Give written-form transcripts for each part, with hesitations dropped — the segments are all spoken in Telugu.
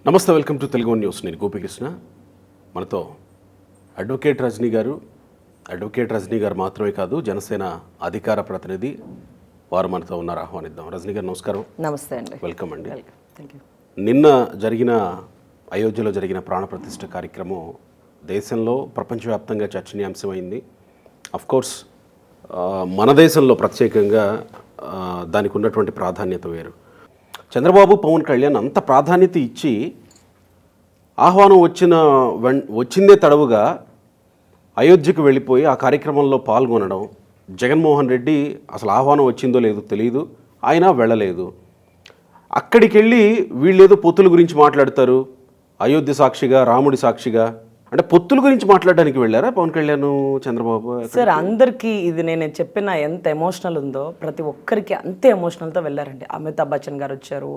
నమస్తే, వెల్కమ్ టు తెలుగు న్యూస్. నేను గోపికృష్ణ. మనతో అడ్వకేట్ రజనీ గారు మాత్రమే కాదు, జనసేన అధికార ప్రతినిధి వారు మనతో ఉన్నారు. ఆహ్వానిద్దాం. రజనీ గారు నమస్కారం. నమస్తే అండి. వెల్కమ్ అండి. నిన్న జరిగిన అయోధ్యలో జరిగిన ప్రాణప్రతిష్ఠ కార్యక్రమం దేశంలో ప్రపంచవ్యాప్తంగా చర్చనీయాంశమైంది. అఫ్కోర్స్ మన దేశంలో ప్రత్యేకంగా దానికి ఉన్నటువంటి ప్రాధాన్యత వేరు. చంద్రబాబు, పవన్ కళ్యాణ్ అంత ప్రాధాన్యత ఇచ్చి ఆహ్వానం వచ్చిందే తడవుగా అయోధ్యకు వెళ్ళిపోయి ఆ కార్యక్రమంలో పాల్గొనడం. జగన్మోహన్ రెడ్డి అసలు ఆహ్వానం వచ్చిందో లేదో తెలియదు, ఆయన వెళ్ళలేదు. అక్కడికి వెళ్ళి వీళ్ళేదో పొత్తుల గురించి మాట్లాడతారు, అయోధ్య సాక్షిగా, రాముడి సాక్షిగా. అంటే పొత్తుల గురించి మాట్లాడడానికి వెళ్ళారా పవన్ కళ్యాణ్, చంద్రబాబు? సార్, అందరికీ ఇది నేను చెప్పిన ఎంత ఎమోషనల్ ఉందో ప్రతి ఒక్కరికి అంతే ఎమోషనల్తో వెళ్ళారండి. అమితాబ్ బచ్చన్ గారు వచ్చారు,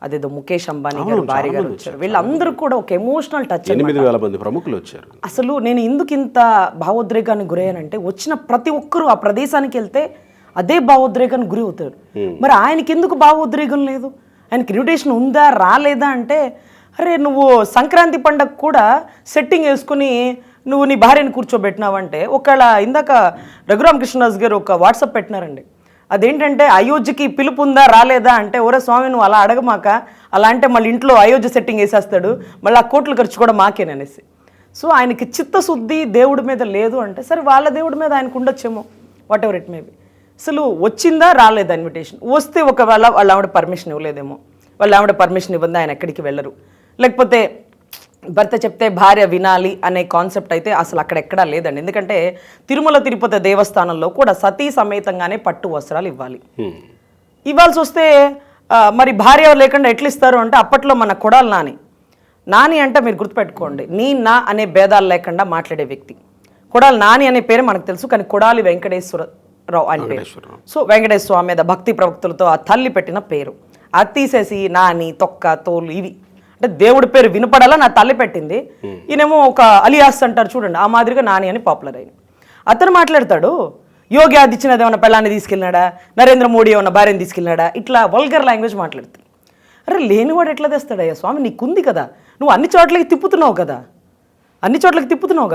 అదేదో ముఖేష్ అంబానీ గారు భార్య గారు వచ్చారు. వీళ్ళందరూ కూడా ఒక ఎమోషనల్ టచ్. 8,000 మంది ప్రముఖులు వచ్చారు. అసలు నేను ఎందుకు ఇంత భావోద్రేకానికి గురయ్యానంటే, వచ్చిన ప్రతి ఒక్కరూ ఆ ప్రదేశానికి వెళ్తే అదే భావోద్రేకానికి గురి అవుతారు. మరి ఆయనకి ఎందుకు భావోద్రేకం లేదు? ఆయనకి ఇన్విటేషన్ ఉందా రాలేదా అంటే, అరే నువ్వు సంక్రాంతి పండగ కూడా సెట్టింగ్ వేసుకుని నువ్వు నీ భార్యని కూర్చోబెట్టినావంటే, ఒకవేళ ఇందాక రఘురామకృష్ణరాజు గారు ఒక వాట్సాప్ పెట్టినారండి. అదేంటంటే, అయోధ్యకి పిలుపు ఉందా రాలేదా అంటే, ఒరే స్వామి నువ్వు అలా అడగమాక, అలా అంటే మళ్ళీ ఇంట్లో అయోధ్య సెట్టింగ్ వేసేస్తాడు, మళ్ళీ ఆ కోట్లు ఖర్చు కూడా మాకేననేసి. సో ఆయనకి చిత్తశుద్ధి దేవుడి మీద లేదు అంటే, సరే వాళ్ళ దేవుడి మీద ఆయనకు ఉండొచ్చేమో, వాట్ ఎవర్ ఇట్ మేబీ. అసలు వచ్చిందా రాలేదా ఇన్విటేషన్? వస్తే ఒకవేళ వాళ్ళ ఆవిడ పర్మిషన్ ఇవ్వలేదేమో, వాళ్ళ ఆవిడ పర్మిషన్ ఇవ్వందా ఆయన ఎక్కడికి వెళ్ళరు. లేకపోతే భర్త చెప్తే భార్య వినాలి అనే కాన్సెప్ట్ అయితే అసలు అక్కడెక్కడా లేదండి. ఎందుకంటే తిరుమల తిరుపతి దేవస్థానంలో కూడా సతీ సమేతంగానే పట్టు వస్త్రాలు ఇవ్వాల్సి వస్తే మరి భార్య లేకుండా ఎట్లా ఇస్తారు అంటే, అప్పట్లో మన కొడాలి నాని అంటే మీరు గుర్తుపెట్టుకోండి, నా అనే భేదాలు లేకుండా మాట్లాడే వ్యక్తి. కొడాలి నాని అనే పేరు మనకు తెలుసు, కానీ కొడాలి వెంకటేశ్వరరావు అని పేరు. సో వెంకటేశ్వర స్వామి మీద భక్తి ప్రవక్తులతో ఆ తల్లి పెట్టిన పేరు. అది తీసేసి నాని, తొక్క, తోలు ఇవి అంటే దేవుడి పేరు వినపడాలా నా తల్లి పెట్టింది. ఈయనేమో ఒక అలియాస్ అంటారు చూడండి, ఆ మాదిరిగా నాని అని పాపులర్ అయింది. అతను మాట్లాడతాడు, యోగి ఆదిత్యనాథ్ ఏమన్నా పెళ్ళాన్ని తీసుకెళ్ళినాడా, నరేంద్ర మోడీ ఏమన్నా భార్యని తీసుకెళ్ళినాడా, ఇట్లా వల్గర్ లాంగ్వేజ్ మాట్లాడతాడు. అరే లేనివాడు ఎట్లా తెస్తాడయ్యా స్వామి, నీకుంది కదా, నువ్వు అన్ని చోట్లకి తిప్పుతున్నావు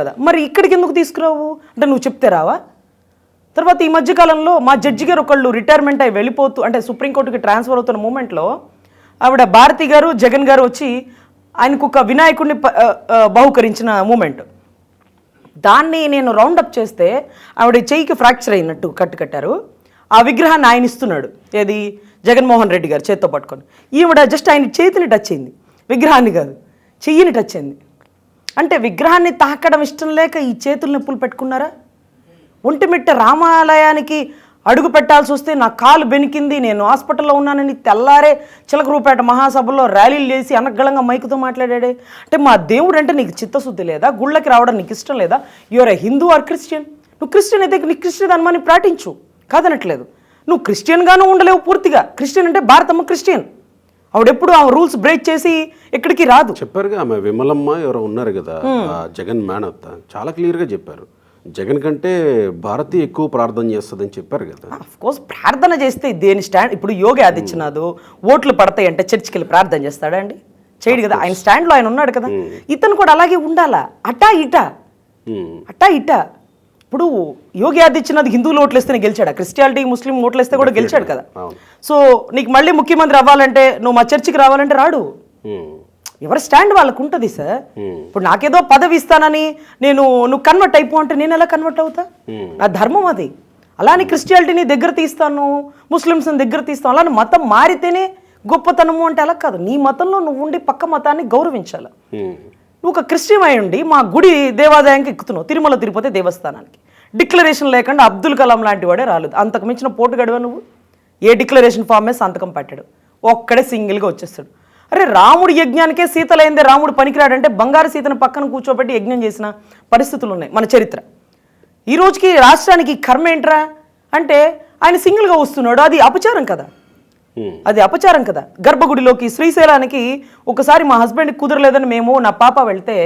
కదా, మరి ఇక్కడికి ఎందుకు తీసుకురావు అంటే నువ్వు చెప్తే రావా? తర్వాత ఈ మధ్యకాలంలో మా జడ్జి గారు ఒకళ్ళు రిటైర్మెంట్ అయి వెళ్ళిపోతూ, అంటే సుప్రీంకోర్టుకి ట్రాన్స్ఫర్ అవుతున్న మూమెంట్లో ఆవిడ భారతి గారు, జగన్ గారు వచ్చి ఆయనకు ఒక వినాయకుడిని బహుకరించిన మూమెంట్. దాన్ని నేను రౌండప్ చేస్తే ఆవిడ చెయ్యికి ఫ్రాక్చర్ అయినట్టు కట్టారు. ఆ విగ్రహాన్ని ఆయన ఇస్తున్నాడు, ఏది జగన్మోహన్ రెడ్డి గారు చేత్తో పట్టుకొని. ఈవిడ జస్ట్ ఆయన చేతిని టచ్ అయింది, విగ్రహాన్ని కాదు చెయ్యిని టచ్ అయింది. అంటే విగ్రహాన్ని తాకడం ఇష్టం లేక ఈ చేతులు నొప్పులు పెట్టుకున్నారా? ఒంటిమిట్ట రామాలయానికి అడుగు పెట్టాల్సి వస్తే నా కాలు బెనికింది, నేను హాస్పిటల్లో ఉన్నానని తెల్లారే చిలకరూపేట మహాసభలో ర్యాలీలు చేసి అనర్గళంగా మైకుతో మాట్లాడాడే. అంటే మా దేవుడు అంటే నీకు చిత్తశుద్ధి లేదా? గుళ్ళకి రావడం నీకు ఇష్టం లేదా? Your a Hindu or Christian. నువ్వు క్రిస్టియన్ అయితే నీ క్రిస్టియన్ ధర్మాన్ని పాటించు, కాదనట్లేదు. నువ్వు క్రిస్టియన్గానూ ఉండలేవు పూర్తిగా. క్రిస్టియన్ అంటే భారతమ్మ క్రిస్టియన్, ఆవిడెప్పుడు ఆ రూల్స్ బ్రేక్ చేసి ఎక్కడికి రాదు. చెప్పారుగా ఆమె విమలమ్మ ఎవరో ఉన్నారు కదా, జగన్ మేనత్త, చాలా క్లియర్గా చెప్పారు, జగన్ కంటే భారతి ఎక్కువ ప్రార్థన చేస్తుందని చెప్పారు కదా. అఫ్కోర్స్ ప్రార్థన చేస్తే దేని స్టాండ్. ఇప్పుడు యోగి ఆదిత్యనాథ్ ఓట్లు పడతాయి అంటే చర్చికి వెళ్ళి ప్రార్థన చేస్తాడా అండి? చేయడు కదా. ఆయన స్టాండ్లో ఆయన ఉన్నాడు కదా. ఇతను కూడా అలాగే ఉండాలా, అటా ఇటా. ఇప్పుడు యోగి ఆదిత్యనాథ్ హిందువులు ఓట్లు వేస్తేనే గెలిచాడా? క్రిస్టియానిటీ ముస్లిం ఓట్లు వేస్తే కూడా గెలిచాడు కదా. సో నీకు మళ్ళీ ముఖ్యమంత్రి అవ్వాలంటే నువ్వు మా చర్చికి రావాలంటే రాడు. ఎవరి స్టాండ్ వాళ్ళకు ఉంటుంది సార్. ఇప్పుడు నాకేదో పదవి ఇస్తానని నువ్వు కన్వర్ట్ అయిపో అంటే నేను ఎలా కన్వర్ట్ అవుతా? నా ధర్మం అది. అలానే క్రిస్టియానిటీని దగ్గర తీస్తాను, ముస్లిమ్స్ని దగ్గర తీస్తాను, అలానే మతం మారితేనే గొప్పతనము అంటే అలా కాదు. నీ మతంలో నువ్వు ఉండి పక్క మతాన్ని గౌరవించాలి. నువ్వు ఒక క్రిస్టియన్ అయి ఉండి మా గుడి దేవాదాయానికి ఎక్కుతున్నావు, తిరుమల తిరుపతి దేవస్థానానికి డిక్లరేషన్ లేకుండా అబ్దుల్ కలాం లాంటి వాడే రాలేదు. అంతకు మించిన పోటు గడివా నువ్వు? ఏ డిక్లరేషన్ ఫామ్ మీద సంతకం పెట్టాడు, ఒక్కడే సింగిల్గా వచ్చేస్తాడు. అరే రాముడు యజ్ఞానికే సీతలైందే రాముడు పనికిరాడంటే బంగారు సీతను పక్కన కూర్చోబెట్టి యజ్ఞం చేసిన పరిస్థితులు ఉన్నాయి మన చరిత్ర. ఈ రోజుకి రాష్ట్రానికి కర్మ ఏంట్రా అంటే ఆయన సింగిల్గా వస్తున్నాడు, అది అపచారం కదా. గర్భగుడిలోకి శ్రీశైలానికి ఒకసారి మా హస్బెండ్కి కుదరలేదని మేము నా పాప వెళ్తే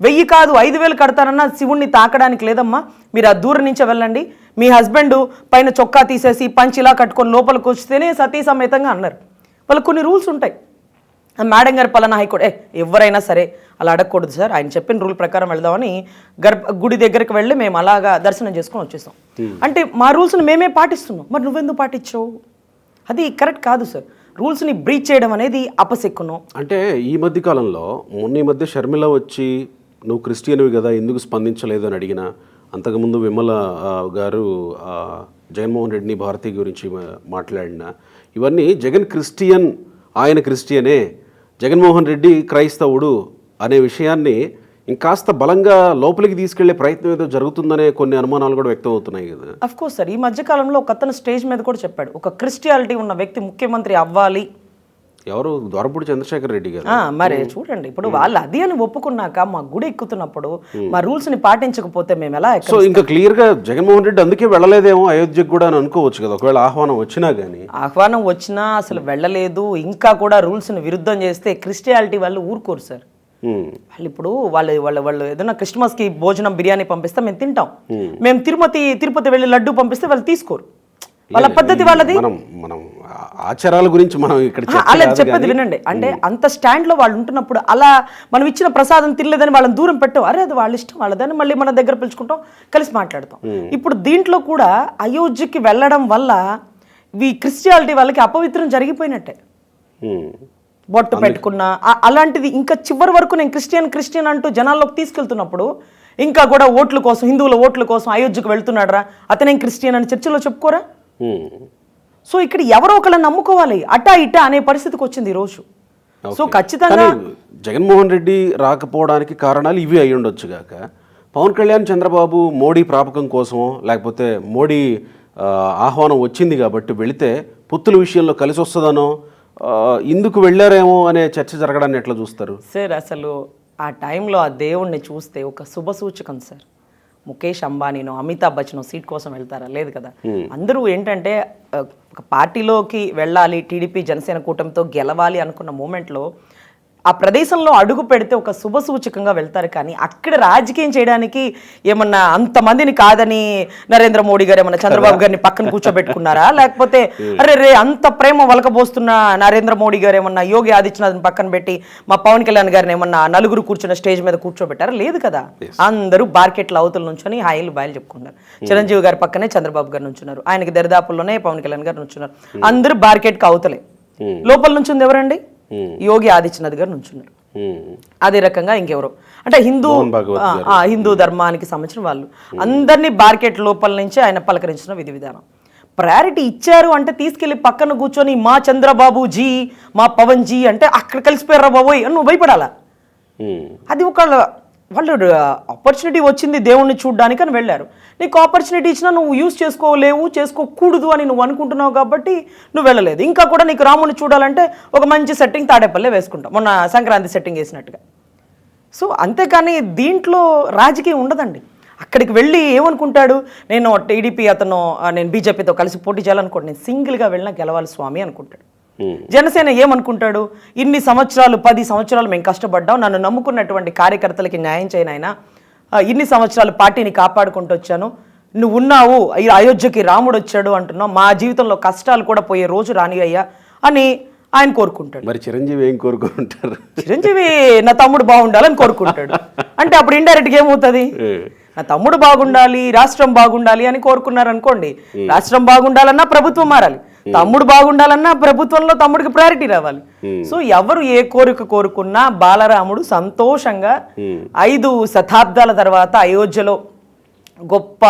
1000 కాదు 5000 కడతానన్నా శివుణ్ణి తాకడానికి లేదమ్మా, మీరు ఆ దూరం నుంచే వెళ్ళండి, మీ హస్బెండ్ పైన చొక్కా తీసేసి పంచిలా కట్టుకొని లోపలికి వస్తేనే సతీ సమేతంగా అన్నారు. వాళ్ళకి కొన్ని రూల్స్ ఉంటాయి. మేడం గారు పలానా హైకోర్టు ఎవరైనా సరే అలా అడగకూడదు సార్, ఆయన చెప్పిన రూల్ ప్రకారం వెళ్దామని గుడి దగ్గరికి వెళ్ళి మేము అలాగా దర్శనం చేసుకొని వచ్చేసాం. అంటే మా రూల్స్ని మేమే పాటిస్తున్నాం, మరి నువ్వెందుకు పాటించావు? అది కరెక్ట్ కాదు సార్. రూల్స్ని బ్రీచ్ చేయడం అనేది అపశకునం. అంటే ఈ మధ్య కాలంలో ఈ మధ్య షర్మిల వచ్చి నువ్వు క్రిస్టియన్వి కదా ఎందుకు స్పందించలేదు అని అడిగిన, అంతకుముందు విమల గారు జగన్మోహన్ రెడ్డిని భారతి గురించి మాట్లాడిన, ఇవన్నీ జగన్ క్రిస్టియన్, ఆయన క్రిస్టియనే, జగన్మోహన్ రెడ్డి క్రైస్తవుడు అనే విషయాన్ని ఇంకాస్త బలంగా లోపలికి తీసుకెళ్లే ప్రయత్నం ఏదో జరుగుతుందనే కొన్ని అనుమానాలు కూడా వ్యక్తం అవుతున్నాయి కదా. అఫ్ కోర్స్ సార్, ఈ మధ్యకాలంలో ఒక అతను స్టేజ్ మీద కూడా చెప్పాడు, ఒక క్రిస్టియాలిటీ ఉన్న వ్యక్తి ముఖ్యమంత్రి అవ్వాలి. ఎవరు? ద్వారపూడి చంద్రశేఖర్ రెడ్డి గారు. మరి చూడండి, ఇప్పుడు వాళ్ళు అది అని ఒప్పుకున్నాక మా గుడి ఎక్కుతున్నప్పుడు మా రూల్స్ ని పాటించకపోతే మేము ఎలా సో ఇంకా క్లియర్ గా జగన్మోహన్ రెడ్డి అందుకే వెళ్ళలేదేమో అయోధ్యకు కూడా అని అనుకోవచ్చు కదా, ఒకవేళ ఆహ్వానం వచ్చినా గానీ. ఆహ్వానం వచ్చినా అసలు వెళ్ళలేదు, ఇంకా కూడా రూల్స్ ని విరుద్ధం చేస్తే క్రిస్టియాలిటీ వాళ్ళు ఊరుకోరు సార్. వాళ్ళు ఇప్పుడు వాళ్ళు ఏదైనా క్రిస్మస్ కి భోజనం బిర్యానీ పంపిస్తే మేము తింటాం, మేము తిరుపతి వెళ్ళి లడ్డు పంపిస్తే వాళ్ళు తీసుకోరు, వాళ్ళ పద్ధతి వాళ్ళది. మనం ఆచారాల గురించి మనం ఇక్కడ అలా చెప్పేది వినండి. అంటే అంత స్టాండ్ లో వాళ్ళు ఉంటున్నప్పుడు అలా మనం ఇచ్చిన ప్రసాదం తినలేదని వాళ్ళని దూరం పెట్టాం, అరే అది వాళ్ళ ఇష్టం వాళ్ళదని మళ్ళీ మన దగ్గర పిలుచుకుంటాం, కలిసి మాట్లాడతాం. ఇప్పుడు దీంట్లో కూడా అయోధ్యకి వెళ్ళడం వల్ల ఈ క్రిస్టియాలిటీ వాళ్ళకి అపవిత్రం జరిగిపోయినట్టే. బొట్టు పెట్టుకున్నా అలాంటిది ఇంకా చివరి వరకు నేను క్రిస్టియన్ అంటూ జనాల్లోకి తీసుకెళ్తున్నప్పుడు ఇంకా కూడా ఓట్ల కోసం, హిందువుల ఓట్ల కోసం అయోధ్యకు వెళ్తున్నాడరా అతనేం క్రిస్టియన్ అని చర్చలో చెప్పుకోరా? సో ఇక్కడ ఎవరో ఒకళ్ళని నమ్ముకోవాలి, అటా ఇటా అనే పరిస్థితికి వచ్చింది ఈరోజు. సో ఖచ్చితంగా జగన్మోహన్ రెడ్డి రాకపోవడానికి కారణాలు ఇవి అయి ఉండొచ్చు గాక, పవన్ కళ్యాణ్ చంద్రబాబు మోడీ ప్రాపకం కోసమో లేకపోతే మోడీ ఆహ్వానం వచ్చింది కాబట్టి వెళితే పుత్తుల విషయంలో కలిసి వస్తుందనో ఇందుకు వెళ్ళారేమో అనే చర్చ జరగడాన్ని ఎట్లా చూస్తారు సార్? అసలు ఆ టైంలో ఆ దేవుణ్ణి చూస్తే ఒక శుభ సూచకం సార్. ముఖేష్ అంబానీనో అమితాబ్ బచ్చనో సీట్ కోసం వెళ్తారా? లేదు కదా. అందరూ ఏంటంటే ఒక పార్టీలోకి వెళ్ళాలి, టీడీపీ జనసేన కూటమితో గెలవాలి అనుకున్న మూమెంట్లో ఆ ప్రదేశంలో అడుగు పెడితే ఒక శుభ సూచకంగా వెళ్తారు. కానీ అక్కడ రాజకీయం చేయడానికి ఏమన్నా అంతమందిని కాదని నరేంద్ర మోడీ గారు ఏమన్నా చంద్రబాబు గారిని పక్కన కూర్చోబెట్టుకున్నారా? లేకపోతే అరే అంత ప్రేమ వలకబోస్తున్న నరేంద్ర మోడీ గారు ఏమన్నా యోగి ఆదిత్యనాథ్ని పక్కన పెట్టి మా పవన్ కళ్యాణ్ గారిని ఏమన్నా నలుగురు కూర్చున్న స్టేజ్ మీద కూర్చోబెట్టారా? లేదు కదా. అందరూ బార్కెట్ల అవతల నుంచొని హాయిలు బాయిలు చెప్పుకున్నారు. చిరంజీవి గారి పక్కనే చంద్రబాబు గారు నుంచున్నారు, ఆయనకి దరిదాపుల్లోనే పవన్ కళ్యాణ్ గారు నుంచున్నారు. అందరూ బార్కెట్కి అవతలే. లోపల నుంచి ఉంది ఎవరండి? యోగి ఆదిత్యనాథ్ గారు నుంచున్నారు. అదే రకంగా ఇంకెవరో అంటే హిందూ ధర్మానికి సంబంధించిన వాళ్ళు అందరినీ బార్కెట్ లోపల నుంచి ఆయన పలకరించిన విధి విధానం. ప్రయారిటీ ఇచ్చారు అంటే తీసుకెళ్లి పక్కన కూర్చొని మా చంద్రబాబు జీ, మా పవన్ జీ అంటే అక్కడ కలిసిపోయారా బాబోయ్ అని నువ్వు భయపడాలా? అది వాళ్ళు ఆపర్చునిటీ వచ్చింది దేవుణ్ణి చూడడానికి అని వెళ్ళారు. నీకు ఆపర్చునిటీ ఇచ్చినా నువ్వు యూజ్ చేసుకోకూడదు అని నువ్వు అనుకుంటున్నావు కాబట్టి నువ్వు వెళ్ళలేదు. ఇంకా కూడా నీకు రాముని చూడాలంటే ఒక మంచి సెట్టింగ్ తాడేపల్లె వేసుకుంటాం, మొన్న సంక్రాంతి సెట్టింగ్ వేసినట్టుగా. సో అంతేకాని దీంట్లో రాజకీయం ఉండదండి. అక్కడికి వెళ్ళి ఏమనుకుంటాడు, నేను టీడీపీ నేను బీజేపీతో కలిసి పోటీ చేయాలనుకోండి, నేను సింగిల్గా వెళ్ళినా గెలవాలి స్వామి అనుకుంటాడు. జనసేన ఏమనుకుంటాడు, ఇన్ని సంవత్సరాలు 10 సంవత్సరాలు మేము కష్టపడ్డాం, నన్ను నమ్ముకున్నటువంటి కార్యకర్తలకి న్యాయం చేయనైనా ఇన్ని సంవత్సరాలు పార్టీని కాపాడుకుంటూ వచ్చాను, నువ్వు ఉన్నావు అయోధ్యకి రాముడు వచ్చాడు అంటున్నావు, మా జీవితంలో కష్టాలు కూడా పోయే రోజు రాని అయ్యా అని ఆయన కోరుకుంటాడు. మరి చిరంజీవి ఏం కోరుకుంటారు? చిరంజీవి నా తమ్ముడు బాగుండాలని కోరుకుంటాడు. అంటే అప్పుడు ఇండైరెక్ట్గా ఏమవుతుంది, నా తమ్ముడు బాగుండాలి, రాష్ట్రం బాగుండాలి అని కోరుకున్నారు అనుకోండి. రాష్ట్రం బాగుండాలన్నా ప్రభుత్వం మారాలి, తమ్ముడు బాగుండాలన్నా ప్రభుత్వంలో తమ్ముడికి ప్రయారిటీ రావాలి. సో ఎవరు ఏ కోరిక కోరుకున్నా బాలరాముడు సంతోషంగా 5 శతాబ్దాల తర్వాత అయోధ్యలో గొప్ప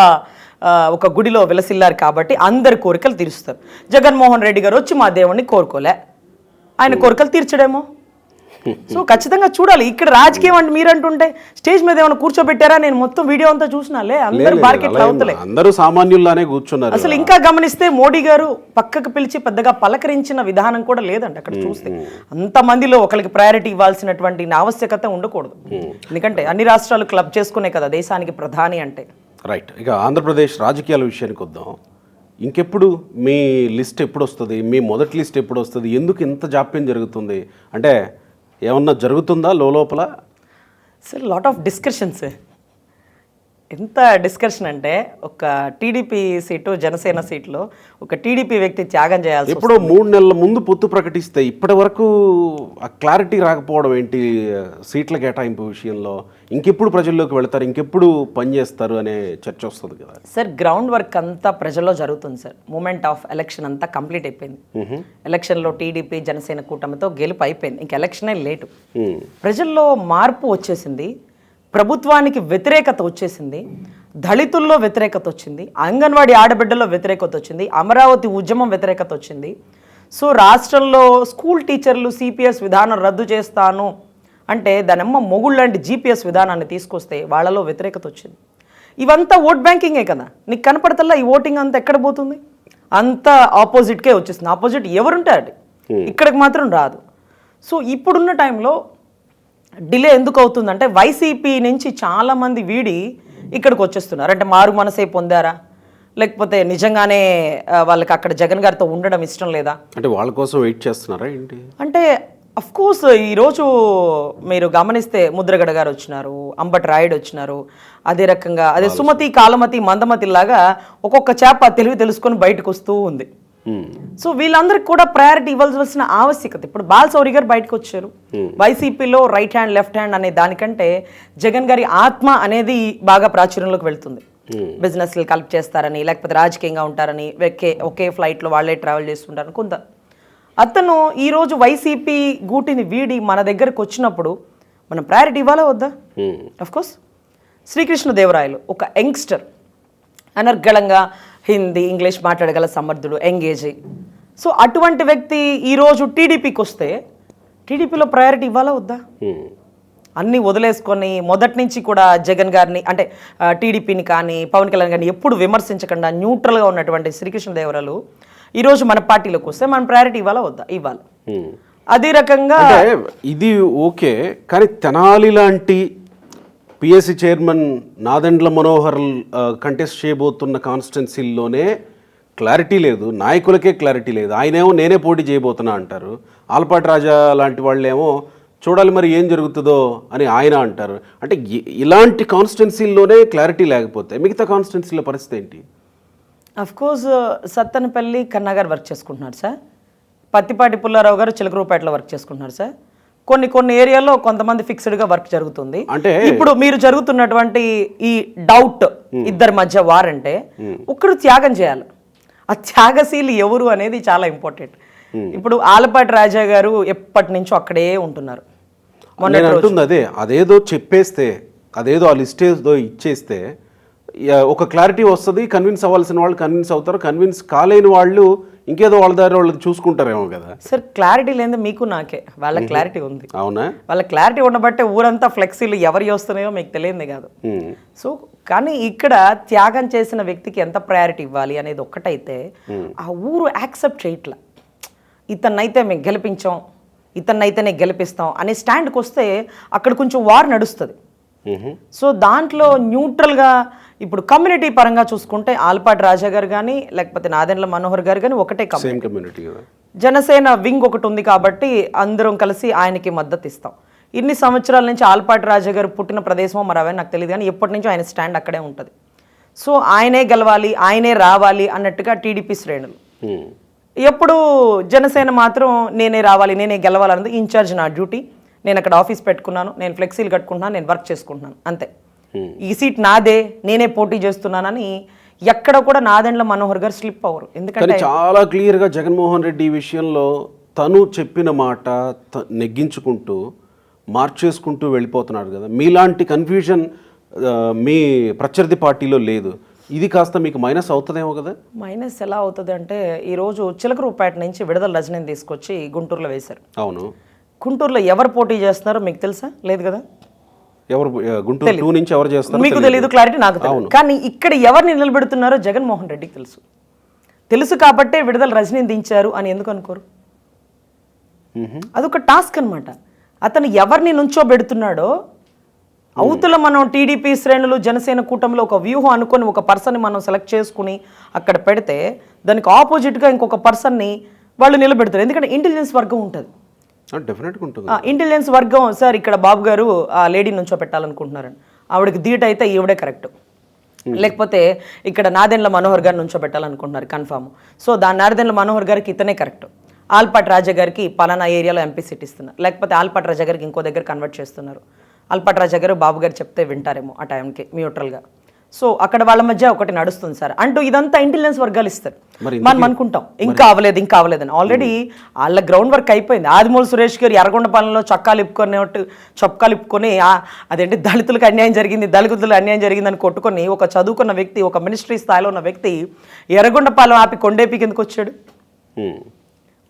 ఒక గుడిలో విలసిల్లారు కాబట్టి అందరి కోరికలు తీరుస్తారు. జగన్మోహన్ రెడ్డి గారు వచ్చి మా దేవుణ్ణి కోరుకోలే, ఆయన కోరికలు తీర్చడేమో. సో ఖచ్చితంగా చూడాలి. ఇక్కడ రాజకీయం అంటే మీరంటుంటే స్టేజ్ మీద ఏమైనా కూర్చోబెట్టారా? నేను మొత్తం వీడియో అంతా చూసినాలే, అందరూ బార్కెట్ అవుతలే, అందరూ సామాన్యుల్లానే కూర్చున్నారు. అసలు ఇంకా గమనిస్తే మోడీ గారు పక్కకు పిలిచి పెద్దగా పలకరించిన విధానం కూడా లేదండి. అక్కడ చూస్తే అంతమందిలో ఒకరికి ప్రయారిటీ ఇవ్వాల్సినటువంటి ఆవశ్యకత ఉండకూడదు. ఎందుకంటే అన్ని రాష్ట్రాలు క్లబ్ చేసుకునే కదా దేశానికి ప్రధాని అంటే. రైట్. ఇక ఆంధ్రప్రదేశ్ రాజకీయాల విషయానికి వద్దాం. ఇంకెప్పుడు మీ లిస్ట్ ఎప్పుడు వస్తుంది? మీ మొదటి లిస్ట్ ఎప్పుడు వస్తుంది? ఎందుకు ఇంత జాప్యం జరుగుతుంది? అంటే ఏమన్నా జరుగుతుందా లోపల? Sir lot of discussions. ఎంత డిస్కషన్ అంటే ఒక టీడీపీ సీటు జనసేన సీట్లో ఒక టీడీపీ వ్యక్తి త్యాగం చేయాల్సి ఎప్పుడో 3 నెలల ముందు పొత్తు ప్రకటిస్తే ఇప్పటి వరకు ఆ క్లారిటీ రాకపోవడం ఏంటి? సీట్ల కేటాయింపు విషయంలో ఇంకెప్పుడు ప్రజల్లోకి వెళతారు, ఇంకెప్పుడు పనిచేస్తారు అనే చర్చ వస్తుంది కదా సార్. గ్రౌండ్ వర్క్ అంతా ప్రజల్లో జరుగుతుంది సార్. మూమెంట్ ఆఫ్ ఎలక్షన్ అంతా కంప్లీట్ అయిపోయింది. ఎలక్షన్లో టీడీపీ జనసేన కూటమితో గెలుపు అయిపోయింది. ఇంక ఎలక్షనే లేటు. ప్రజల్లో మార్పు వచ్చేసింది, ప్రభుత్వానికి వ్యతిరేకత వచ్చేసింది, దళితుల్లో వ్యతిరేకత వచ్చింది, అంగన్వాడీ ఆడబిడ్డల్లో వ్యతిరేకత వచ్చింది, అమరావతి ఉద్యమం వ్యతిరేకత వచ్చింది. సో రాష్ట్రంలో స్కూల్ టీచర్లు సిపిఎస్ విధానం రద్దు చేస్తాను అంటే దానమ్మ మొగుళ్ళంటి జీపీఎస్ విధానాన్ని తీసుకొస్తే వాళ్ళలో వ్యతిరేకత వచ్చింది. ఇవంతా ఓట్ బ్యాంకింగే కదా. నీకు కనపడతల్లా ఈ ఓటింగ్ అంతా ఎక్కడ పోతుంది? అంతా ఆపోజిట్కే వచ్చేస్తుంది. ఆపోజిట్ ఎవరుంటాడు, ఇక్కడికి మాత్రం రాదు. సో ఇప్పుడున్న టైంలో డిలే ఎందుకు అవుతుందంటే వైసీపీ నుంచి చాలామంది వీడి ఇక్కడికి వచ్చేస్తున్నారు. అంటే మారు మనసే పొందారా, లేకపోతే నిజంగానే వాళ్ళకి అక్కడ జగన్ గారితో ఉండడం ఇష్టం లేదా, అంటే వాళ్ళ కోసం వెయిట్ చేస్తున్నారా ఏంటి? అంటే అఫ్ కోర్స్ ఈరోజు మీరు గమనిస్తే ముద్రగడ గారు వచ్చినారు, అంబటి రాయుడు వచ్చినారు, అదే రకంగా అదే సుమతి కాలమతి మందమతి లాగా ఒక్కొక్క చేప తెలివి తెలుసుకొని బయటకు వస్తూ ఉంది. సో వీళ్ళందరికీ కూడా ప్రయారిటీ ఇవ్వాల్సిన ఆవశ్యకత. ఇప్పుడు బాలశౌరి గారు బయటకు వచ్చారు. వైసీపీలో రైట్ హ్యాండ్ లెఫ్ట్ హ్యాండ్ అనే దానికంటే జగన్ గారి ఆత్మ అనేది బాగా ప్రాచుర్యంలోకి వెళ్తుంది. బిజినెస్లు కల్ప్ చేస్తారని, లేకపోతే రాజకీయంగా ఉంటారని, ఒకే ఫ్లైట్లో వాళ్ళే ట్రావెల్ చేస్తుంటారని కొంత. అతను ఈరోజు వైసీపీ గూటిని వీడి మన దగ్గరకు వచ్చినప్పుడు మనం ప్రయారిటీ ఇవ్వాలా వద్దా? అఫ్కోర్స్ శ్రీకృష్ణదేవరాయలు ఒక యంగ్స్టర్, అనర్గళంగా హిందీ ఇంగ్లీష్ మాట్లాడగల సమర్థుడు, ఎంగేజింగ్. సో అటువంటి వ్యక్తి ఈరోజు టీడీపీకి వస్తే టీడీపీలో ప్రయారిటీ ఇవ్వాలా వద్దా? అన్నీ వదిలేసుకొని మొదటి నుంచి కూడా జగన్ గారిని అంటే టీడీపీని కానీ పవన్ కళ్యాణ్ గారిని ఎప్పుడు విమర్శించకుండా న్యూట్రల్గా ఉన్నటువంటి శ్రీకృష్ణదేవరాయలు ఈరోజు మన పార్టీలోకి వస్తే మనం ప్రయారిటీ ఇవ్వాలా వద్దా? ఇవ్వాలి. అదే రకంగా ఇది ఓకే, కానీ తెనాలి లాంటి PSC chairman Nadendla Manohar contest చేయబోతున్న కాన్స్టిట్యున్సీల్లోనే క్లారిటీ లేదు, నాయకులకే క్లారిటీ లేదు. ఆయనేమో నేనే పోటీ చేయబోతున్నా అంటారు. ఆలపాటి రాజా లాంటి వాళ్ళేమో చూడాలి మరి ఏం జరుగుతుందో అని ఆయన అంటారు. అంటే ఇలాంటి కాన్స్టిట్యున్సీల్లోనే క్లారిటీ లేకపోతే మిగతా కాన్స్టిట్యున్సీల పరిస్థితి ఏంటి? అఫ్కోర్స్ సత్తెనపల్లి కన్నా గారు వర్క్ చేసుకుంటున్నారు సార్. పత్తిపాటి పుల్లారావు గారు చిలకరూపేటలో వర్క్ చేసుకుంటున్నారు సార్. కొన్ని ఏరియాలో కొంతమంది ఫిక్స్డ్గా వర్క్ జరుగుతుంది. అంటే ఇప్పుడు మీరు జరుగుతున్నటువంటి ఈ డౌట్ ఇద్దరి మధ్య వారంటే ఒక్కరు త్యాగం చేయాలి. ఆ త్యాగశీలి ఎవరు అనేది చాలా ఇంపార్టెంట్. ఇప్పుడు ఆలపాటి రాజా గారు ఎప్పటి నుంచో అక్కడే ఉంటున్నారు. అదేదో చెప్పేస్తే, అదేదో ఆ లిస్ట్ ఏదో ఇచ్చేస్తే ఒక క్లారిటీ వస్తుంది. కన్విన్స్ అవ్వాల్సిన వాళ్ళు కన్విన్స్ అవుతారు, కన్విన్స్ కాలేని వాళ్ళు ఇంకేదో వాళ్ళ దారి వాళ్ళకి చూసుకుంటారేమో కదా సార్. క్లారిటీ లేదు మీకు నాకే, వాళ్ళ క్లారిటీ ఉంది. అవునా? వాళ్ళ క్లారిటీ ఉండబట్టే ఊరంతా ఫ్లెక్సీలు ఎవరు వస్తున్నాయో మీకు తెలియదు కాదు. సో కానీ ఇక్కడ త్యాగం చేసిన వ్యక్తికి ఎంత ప్రయారిటీ ఇవ్వాలి అనేది ఒక్కటైతే ఆ ఊరు యాక్సెప్ట్ చేయట్లా. ఇతన్నైతే మేము గెలిపించాం, ఇతన్నైతేనే గెలిపిస్తాం అనే స్టాండ్కి వస్తే అక్కడ కొంచెం వార్ నడుస్తుంది. సో దాంట్లో న్యూట్రల్గా ఇప్పుడు కమ్యూనిటీ పరంగా చూసుకుంటే ఆలపాటి రాజా గారు కానీ లేకపోతే నాదెండ్ల మనోహర్ గారు కానీ ఒకటే కమ్యూనిటీ. జనసేన వింగ్ ఒకటి ఉంది కాబట్టి అందరం కలిసి ఆయనకి మద్దతు ఇస్తాం. ఇన్ని సంవత్సరాల నుంచి ఆలపాటి రాజా గారు పుట్టిన ప్రదేశమో మరి అవన్నీ నాకు తెలియదు, కానీ ఎప్పటి నుంచో ఆయన స్టాండ్ అక్కడే ఉంటుంది. సో ఆయనే గెలవాలి, ఆయనే రావాలి అన్నట్టుగా టీడీపీ శ్రేణులు. ఎప్పుడు జనసేన మాత్రం నేనే రావాలి, నేనే గెలవాలన్నది ఇన్ఛార్జ్, నా డ్యూటీ, నేను అక్కడ ఆఫీస్ పెట్టుకున్నాను, నేను ఫ్లెక్సీలు కట్టుకుంటున్నాను, నేను వర్క్ చేసుకుంటున్నాను అంతే. ఈ సీట్ నాదే, నేనే పోటీ చేస్తున్నానని ఎక్కడ కూడా నాదెండ్ల మనోహర్ గారు స్లిప్ అవ్వరు. ఎందుకంటే చాలా క్లియర్గా జగన్మోహన్ రెడ్డి ఈ విషయంలో తను చెప్పిన మాట నెగ్గించుకుంటూ మార్చేసుకుంటూ వెళ్ళిపోతున్నాడు కదా. మీలాంటి కన్ఫ్యూజన్ మీ ప్రత్యర్థి పార్టీలో లేదు. ఇది కాస్త మీకు మైనస్ అవుతుందేమో కదా? మైనస్ ఎలా అవుతుంది అంటే ఈరోజు చిలకరూపేట నుంచి విడుదల రజనీని తీసుకొచ్చి గుంటూరులో వేశారు. అవును. గుంటూరులో ఎవరు పోటీ చేస్తున్నారో మీకు తెలుసా? లేదు కదా. ఎవరు గుంటూరు 2 నుంచి ఎవరు చేస్తున్నారు మీకు తెలియదు, క్లారిటీ నాకు తెలియదు. కానీ ఇక్కడ ఎవరిని నిలబెడుతున్నారో జగన్మోహన్ రెడ్డికి తెలుసు కాబట్టే విడుదల రజనీని దించారు అని ఎందుకు అనుకోరు? అదొక టాస్క్ అనమాట. అతను ఎవరిని నుంచో పెడుతున్నాడో అవతల మనం టీడీపీ శ్రేణులు జనసేన కూటమిలో ఒక వ్యూహం అనుకొని ఒక పర్సన్ని మనం సెలెక్ట్ చేసుకుని అక్కడ పెడితే దానికి ఆపోజిట్గా ఇంకొక పర్సన్ని వాళ్ళు నిలబెడతారు. ఎందుకంటే ఇంటెలిజెన్స్ వర్గం ఉంటుంది. ఇంటెలిజెన్స్ వర్గం సార్ ఇక్కడ బాబు గారు ఆ లేడీ నుంచో పెట్టాలనుకుంటున్నారని ఆవిడకి ధీట అయితే ఈవిడే కరెక్ట్, లేకపోతే ఇక్కడ నాదెండ్ల మనోహర్ గారిని ఉంచోబెట్టాలనుకుంటున్నారు కన్ఫామ్. సో నాదెండ్ల మనోహర్ గారికి ఇతనే కరెక్ట్, ఆల్పాటి రాజా గారికి పలానా ఏరియాలో ఎంపీ సీట్ ఇస్తున్నారు, లేకపోతే ఆల్పాటి రాజా గారికి ఇంకో దగ్గర కన్వర్ట్ చేస్తున్నారు. ఆల్పాటి రాజా గారు బాబు గారు చెప్తే వింటారేమో ఆ టైంకి న్యూట్రల్గా. సో అక్కడ వాళ్ళ మధ్య ఒకటి నడుస్తుంది సార్ అంటూ ఇదంతా ఇంటెలిజెన్స్ వర్గాలు ఇస్తారు. మనం అనుకుంటాం ఇంకా అవ్వలేదని. ఆల్రెడీ వాళ్ళ గ్రౌండ్ వర్క్ అయిపోయింది. ఆదిమూల సురేష్ గారు ఎర్రగొండపాలెంలో చొక్కాలు ఇప్పుకొని అదేంటి దళితులకు అన్యాయం జరిగిందని కొట్టుకొని ఒక చదువుకున్న వ్యక్తి, ఒక మినిస్ట్రీ స్థాయిలో ఉన్న వ్యక్తి ఎర్రగొండపాలెం ఆపి కొండేపి కిందకు వచ్చాడు.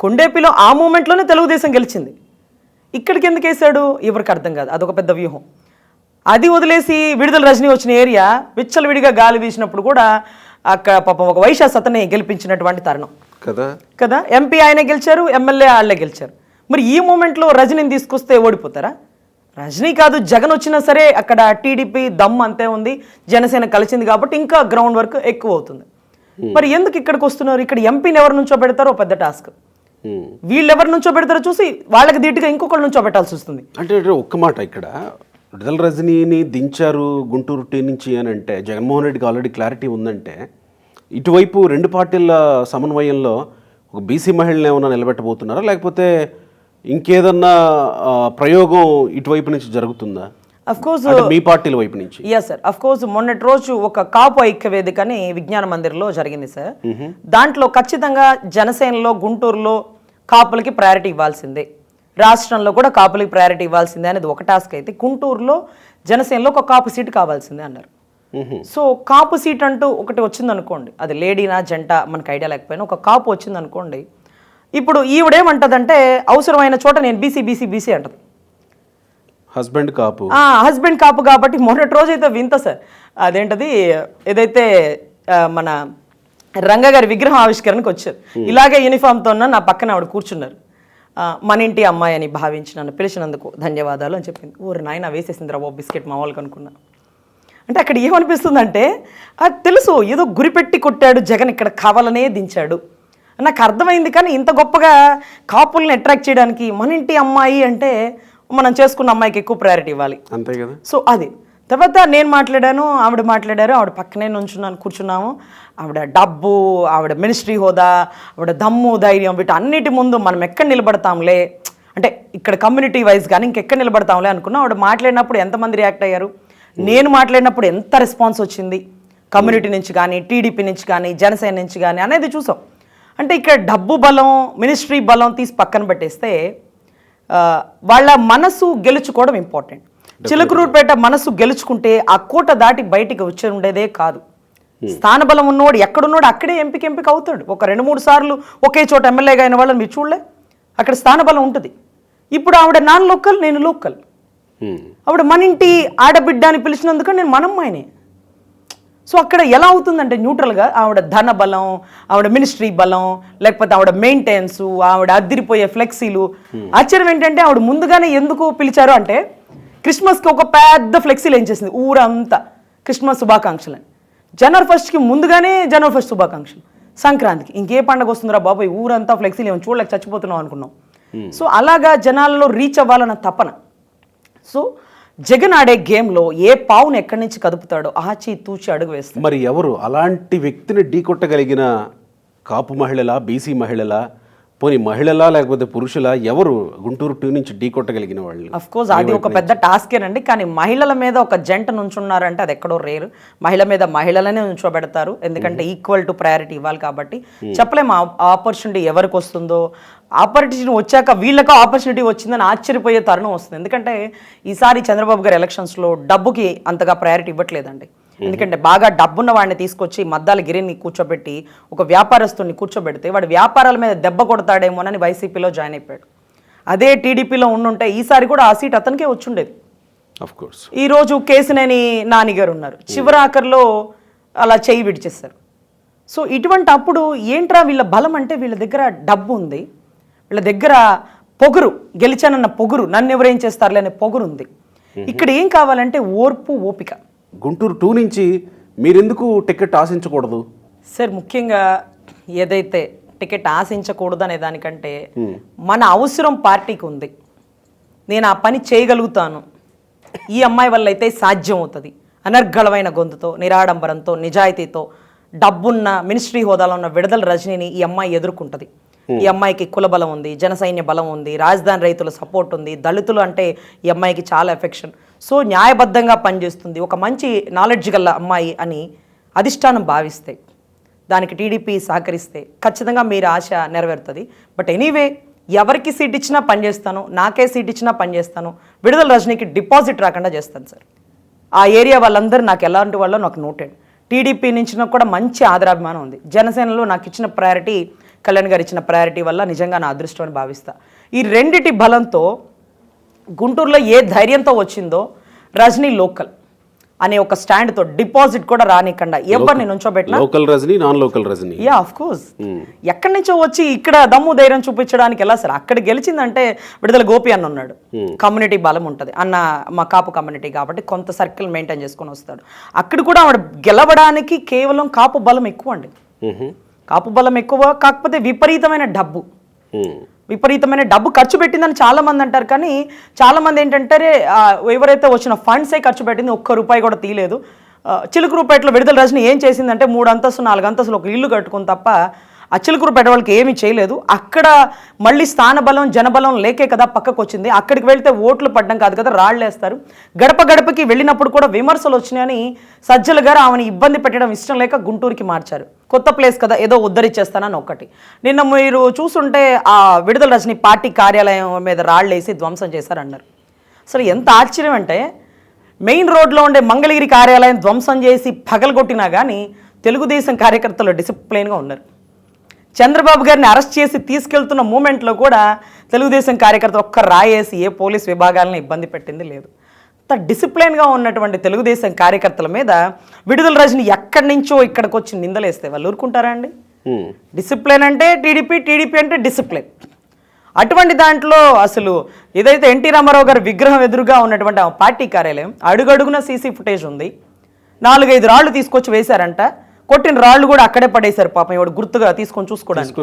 కొండేపిలో ఆ మూమెంట్లోనే తెలుగుదేశం గెలిచింది. ఇక్కడికి ఎందుకు వేసాడు ఎవరికి అర్థం కాదు. అదొక పెద్ద వ్యూహం. అది వదిలేసి విడుదల రజనీ వచ్చిన ఏరియా విచ్చలవిడిగా గాలి వీసినప్పుడు కూడా అక్కడ పాపం ఒక వైశాస్ అతన్ని గెలిపించినటువంటి తరుణం కదా. ఎంపీ ఆయనే గెలిచారు, ఎమ్మెల్యే వాళ్ళే గెలిచారు. మరి ఈ మూమెంట్లో రజనీని తీసుకొస్తే ఓడిపోతారా? రజనీ కాదు జగన్ వచ్చినా సరే అక్కడ టీడీపీ దమ్ అంతే ఉంది, జనసేన కలిసింది కాబట్టి ఇంకా గ్రౌండ్ వర్క్ ఎక్కువ అవుతుంది. మరి ఎందుకు ఇక్కడికి వస్తున్నారు? ఇక్కడ ఎంపీని ఎవరి నుంచో పెడతారో పెద్ద టాస్క్. వీళ్ళు ఎవరి నుంచో పెడతారో చూసి వాళ్ళకి ధీటుగా ఇంకొకరి నుంచో పెట్టాల్సి వస్తుంది. అంటే ఒక్క మాట, ఇక్కడ విడుదల రజనీని దించారు గుంటూరు టీ నుంచి అని అంటే జగన్మోహన్ రెడ్డికి ఆల్రెడీ క్లారిటీ ఉందంటే, ఇటువైపు రెండు పార్టీల సమన్వయంలో ఒక బీసీ మహిళని ఏమైనా నిలబెట్టబోతున్నారా, లేకపోతే ఇంకేదన్నా ప్రయోగం ఇటువైపు నుంచి జరుగుతుందా? అఫ్కోర్స్ మీ పార్టీల వైపు నుంచి. ఎస్ సార్, అఫ్కోర్స్ మొన్నటి రోజు ఒక కాపు ఐక్య వేదిక అని విజ్ఞాన మందిర్లో జరిగింది సార్. దాంట్లో ఖచ్చితంగా జనసేనలో గుంటూరులో కాపులకి ప్రయారిటీ ఇవ్వాల్సిందే, రాష్ట్రంలో కూడా కాపులకి ప్రయారిటీ ఇవ్వాల్సిందే అనేది ఒక టాస్క్ అయితే, గుంటూరులో జనసేనలో ఒక కాపు సీటు కావాల్సిందే అన్నారు. సో కాపు సీట్ అంటూ ఒకటి వచ్చిందనుకోండి, అది లేడీనా జంట మనకు ఐడియా లేకపోయినా ఒక కాపు వచ్చిందనుకోండి, ఇప్పుడు అవసరమైన చోట నేను బీసీ అంటది. హస్బెండ్ కాపు కాబట్టి మొన్నటి రోజు అయితే వింత సార్. అదేంటది ఏదైతే మన రంగగారి విగ్రహం ఆవిష్కరణకు వచ్చారు, ఇలాగే యూనిఫామ్తో నా పక్కన ఆవిడ కూర్చున్నారు. మన ఇంటి అమ్మాయి అని భావించి నన్ను పిలిచినందుకు ధన్యవాదాలు అని చెప్పింది. ఊరు నాయన వేసేసింది రా బిస్కెట్ మా వాళ్ళకి అనుకున్నా. అంటే అక్కడ ఏమనిపిస్తుందంటే అది తెలుసు ఏదో గురిపెట్టి కొట్టాడు జగన్, ఇక్కడ కావాలనే దించాడు నాకు అర్థమైంది. కానీ ఇంత గొప్పగా కాపుల్ని అట్రాక్ట్ చేయడానికి మన ఇంటి అమ్మాయి అంటే మనం చేసుకున్న అమ్మాయికి ఎక్కువ ప్రయారిటీ ఇవ్వాలి, అంతే కదా. సో అది తర్వాత నేను మాట్లాడాను, ఆవిడ మాట్లాడారు, ఆవిడ పక్కనే కూర్చున్నాము. ఆవిడ డబ్బు, ఆవిడ మినిస్ట్రీ హోదా, ఆవిడ దమ్ము ధైర్యం వీటన్నిటి ముందు మనం ఎక్కడ నిలబడతాంలే, అంటే ఇక్కడ కమ్యూనిటీ వైజ్ కానీ ఇంకెక్కడ నిలబడతాంలే అనుకున్నాం. ఆవిడ మాట్లాడినప్పుడు ఎంతమంది రియాక్ట్ అయ్యారు, నేను మాట్లాడినప్పుడు ఎంత రెస్పాన్స్ వచ్చింది కమ్యూనిటీ నుంచి కానీ టీడీపీ నుంచి కానీ జనసేన నుంచి కానీ అనేది చూసాం. అంటే ఇక్కడ డబ్బు బలం మినిస్ట్రీ బలం తీసి పక్కన పెట్టేస్తే వాళ్ళ మనసు గెలుచుకోవడం ఇంపార్టెంట్. చిలకలూరుపేట మనసు గెలుచుకుంటే ఆ కోట దాటి బయటికి వచ్చి ఉండేదే కాదు. స్థానబలం ఉన్నవాడు ఎక్కడున్నాడు అక్కడే ఎంపిక అవుతాడు. ఒక 2-3 సార్లు ఒకే చోట ఎమ్మెల్యేగా అయిన వాళ్ళని మీరు చూడలే, అక్కడ స్థానబలం ఉంటుంది. ఇప్పుడు ఆవిడ నాన్ లోకల్, నేను లోకల్. ఆవిడ మన ఇంటి ఆడబిడ్డ అని పిలిచినందుకు నేను మనమ్మాయినే. సో అక్కడ ఎలా అవుతుందంటే న్యూట్రల్గా ఆవిడ ధన బలం, ఆవిడ మినిస్ట్రీ బలం, లేకపోతే ఆవిడ మెయింటెనెన్స్, ఆవిడ అద్దిరిపోయే ఫ్లెక్సీలు. ఆశ్చర్యం ఏంటంటే ఆవిడ ముందుగానే ఎందుకు పిలిచారు అంటే క్రిస్మస్కి ఒక పెద్ద ఫ్లెక్సీలు ఏం చేసింది ఊరంతా క్రిస్మస్ శుభాకాంక్షలని. జనవరి 1కి ముందుగానే జనవరి 1 శుభాకాంక్షలు, సంక్రాంతికి ఇంకే పండుగ వస్తుందిరా బాబాయ్ ఊరంతా ఫ్లెక్సీలు ఏమో చూడలేక చచ్చిపోతున్నాం అనుకున్నాం. సో అలాగా జనాల్లో రీచ్ అవ్వాలన్న తపన. సో జగన్ ఆడే గేమ్లో ఏ పావును ఎక్కడి నుంచి కదుపుతాడో ఆచి తూచి అడుగు వేస్తాడు. మరి ఎవరు అలాంటి వ్యక్తిని ఢీకొట్టగలిగిన కాపు మహిళలా, బీసీ మహిళలా, పోనీ మహిళలా లేకపోతే పురుషులా, ఎవరు గుంటూరు టీ నుంచి ఢీకొట్టగలిగిన వాళ్ళు? అఫ్ కోర్స్ అది ఒక పెద్ద టాస్కేనండి. కానీ మహిళల మీద ఒక జంట నుంచున్నారంటే అది ఎక్కడో రేరు. మహిళ మీద మహిళలనే నుంచోబెడతారు, ఎందుకంటే ఈక్వల్ టు ప్రయారిటీ ఇవ్వాలి కాబట్టి. చెప్పలేము ఆపర్చునిటీ ఎవరికి వస్తుందో. ఆపర్చునిటీ వచ్చాక వీళ్ళకి ఆపర్చునిటీ వచ్చిందని ఆశ్చర్యపోయే తరుణం వస్తుంది. ఎందుకంటే ఈసారి చంద్రబాబు గారు ఎలక్షన్స్లో డబ్బుకి అంతగా ప్రయారిటీ ఇవ్వట్లేదండి. ఎందుకంటే బాగా డబ్బున్న వాడిని తీసుకొచ్చి మద్దాల గిరిని కూర్చోబెట్టి ఒక వ్యాపారస్తుని కూర్చోబెడితే వాడు వ్యాపారాల మీద దెబ్బ కొడతాడేమోనని వైసీపీలో జాయిన్ అయిపోయాడు. అదే టీడీపీలో ఉండుంటే ఈసారి కూడా ఆ సీట్ అతనికే వచ్చుండేది. ఈరోజు కేసినేని నాని గారు ఉన్నారు, చివరాఖరిలో అలా చేయి విడిచేస్తారు. సో ఇటువంటి అప్పుడు ఏంట్రా వీళ్ళ బలం అంటే వీళ్ళ దగ్గర డబ్బు ఉంది, వీళ్ళ దగ్గర పొగురు, గెలిచానన్న పొగురు, నన్ను ఎవరేం చేస్తారులే అనే పొగురు ఉంది. ఇక్కడ ఏం కావాలంటే ఓర్పు, ఓపిక. గుంటూరు టూ నుంచి మీరెందుకు టికెట్ ఆశించకూడదు సార్? ముఖ్యంగా ఏదైతే టికెట్ ఆశించకూడదు అనే దానికంటే మన అవసరం పార్టీకి ఉంది, నేను ఆ పని చేయగలుగుతాను, ఈ అమ్మాయి వల్ల అయితే సాధ్యం అవుతుంది అనర్గళమైన గొంతుతో, నిరాడంబరంతో, నిజాయితీతో, డబ్బున్న మినిస్ట్రీ హోదాలో ఉన్న విడుదల రజనీని ఈ అమ్మాయి ఎదుర్కొంటుంది. ఈ అమ్మాయికి కుల బలం ఉంది, జనసైన్య బలం ఉంది, రాజధాని రైతుల సపోర్ట్ ఉంది, దళితులు అంటే ఈ అమ్మాయికి చాలా ఎఫెక్షన్. సో న్యాయబద్ధంగా పనిచేస్తుంది, ఒక మంచి నాలెడ్జ్ గల అమ్మాయి అని అధిష్టానం భావిస్తే, దానికి టీడీపీ సహకరిస్తే ఖచ్చితంగా మీరు ఆశ నెరవేరుతుంది. బట్ ఎనీవే, ఎవరికి సీట్ ఇచ్చినా పనిచేస్తాను, నాకే సీట్ ఇచ్చినా పనిచేస్తాను, విడుదల రజనీకి డిపాజిట్ రాకుండా చేస్తాను సార్. ఆ ఏరియా వాళ్ళందరూ నాకు ఎలాంటి వాళ్ళో నాకు నోటెడ్. టీడీపీ నుంచి నాకు కూడా మంచి ఆదరాభిమానం ఉంది. జనసేనలో నాకు ఇచ్చిన ప్రయారిటీ, కళ్యాణ్ గారు ఇచ్చిన ప్రయారిటీ వల్ల నిజంగా నా అదృష్టం అని భావిస్తా. ఈ రెండిటి బలంతో గుంటూరులో ఏ ధైర్యంతో వచ్చిందో రజనీ లోకల్ అనే ఒక స్టాండ్తో డిపాజిట్ కూడా రానికుండా ఎవరిని నుంచోబెట్టినా local Rajini, non local Rajini, yeah of course, ఎక్కడి నుంచో వచ్చి ఇక్కడ దమ్ము ధైర్యం చూపించడానికి ఎలా సార్? అక్కడ గెలిచిందంటే విడుదల గోపి అన్న ఉన్నాడు, కమ్యూనిటీ బలం ఉంటుంది అన్న, మా కాపు కమ్యూనిటీ కాబట్టి కొంత సర్కిల్ మెయింటైన్ చేసుకొని వస్తాడు. అక్కడ కూడా ఆవిడ గెలవడానికి కేవలం కాపు బలం ఎక్కువ అండి, కాపు బలం ఎక్కువ. కాకపోతే విపరీతమైన డబ్బు ఖర్చు పెట్టిందని చాలామంది అంటారు. కానీ చాలామంది ఏంటంటే ఎవరైతే వచ్చిన ఫండ్సే ఖర్చు పెట్టింది, ఒక్క రూపాయి కూడా తీయలేదు. చిలుకూరుపేటలో విడుదల రజనీ ఏం చేసిందంటే 3 అంతస్తులు 4 అంతస్తులు ఒక ఇల్లు కట్టుకుని తప్ప ఆ చిలుకూరుపేట వాళ్ళకి ఏమీ చేయలేదు. అక్కడ మళ్ళీ స్థానబలం జనబలం లేకే కదా పక్కకు వచ్చింది. అక్కడికి వెళ్తే ఓట్లు పడ్డం కాదు కదా, రాళ్ళేస్తారు. గడప గడపకి వెళ్ళినప్పుడు కూడా విమర్శలు వచ్చినాయని సజ్జల గారు ఆమెను ఇబ్బంది పెట్టడం ఇష్టం లేక గుంటూరుకి మార్చారు. కొత్త ప్లేస్ కదా, ఏదో ఉద్ధరించేస్తానని ఒకటి. నిన్న మీరు చూసుంటే ఆ విడుదల రజనీ పార్టీ కార్యాలయం మీద రాళ్ళేసి ధ్వంసం చేశారన్నారు. అసలు ఎంత ఆశ్చర్యం అంటే, మెయిన్ రోడ్లో ఉండే మంగళగిరి కార్యాలయం ధ్వంసం చేసి పగలగొట్టినా కానీ తెలుగుదేశం కార్యకర్తలు డిసిప్లైన్గా ఉన్నారు. చంద్రబాబు గారిని అరెస్ట్ చేసి తీసుకెళ్తున్న మూమెంట్లో కూడా తెలుగుదేశం కార్యకర్తలు ఒక్క రాయేసి ఏ పోలీస్ విభాగాలను ఇబ్బంది పెట్టింది లేదు. అంత డిసిప్లైన్గా ఉన్నటువంటి తెలుగుదేశం కార్యకర్తల మీద విడుదల రజనీ ఎక్కడి నుంచో ఇక్కడికి వచ్చి నిందలేస్తే వాళ్ళు ఊరుకుంటారా అండి? డిసిప్లైన్ అంటే టీడీపీ, టీడీపీ అంటే డిసిప్లైన్. అటువంటి దాంట్లో అసలు ఏదైతే ఎన్టీ రామారావు గారి విగ్రహం ఎదురుగా ఉన్నటువంటి ఆ పార్టీ కార్యాలయం అడుగడుగున సీసీ ఫుటేజ్ ఉంది. 4-5 రాళ్ళు తీసుకొచ్చి వేశారంట. కొట్టిన రాళ్ళు కూడా అక్కడే పడేశారు పాపం, ఎవడు గుర్తుగా తీసుకొని చూసుకోవడానికి.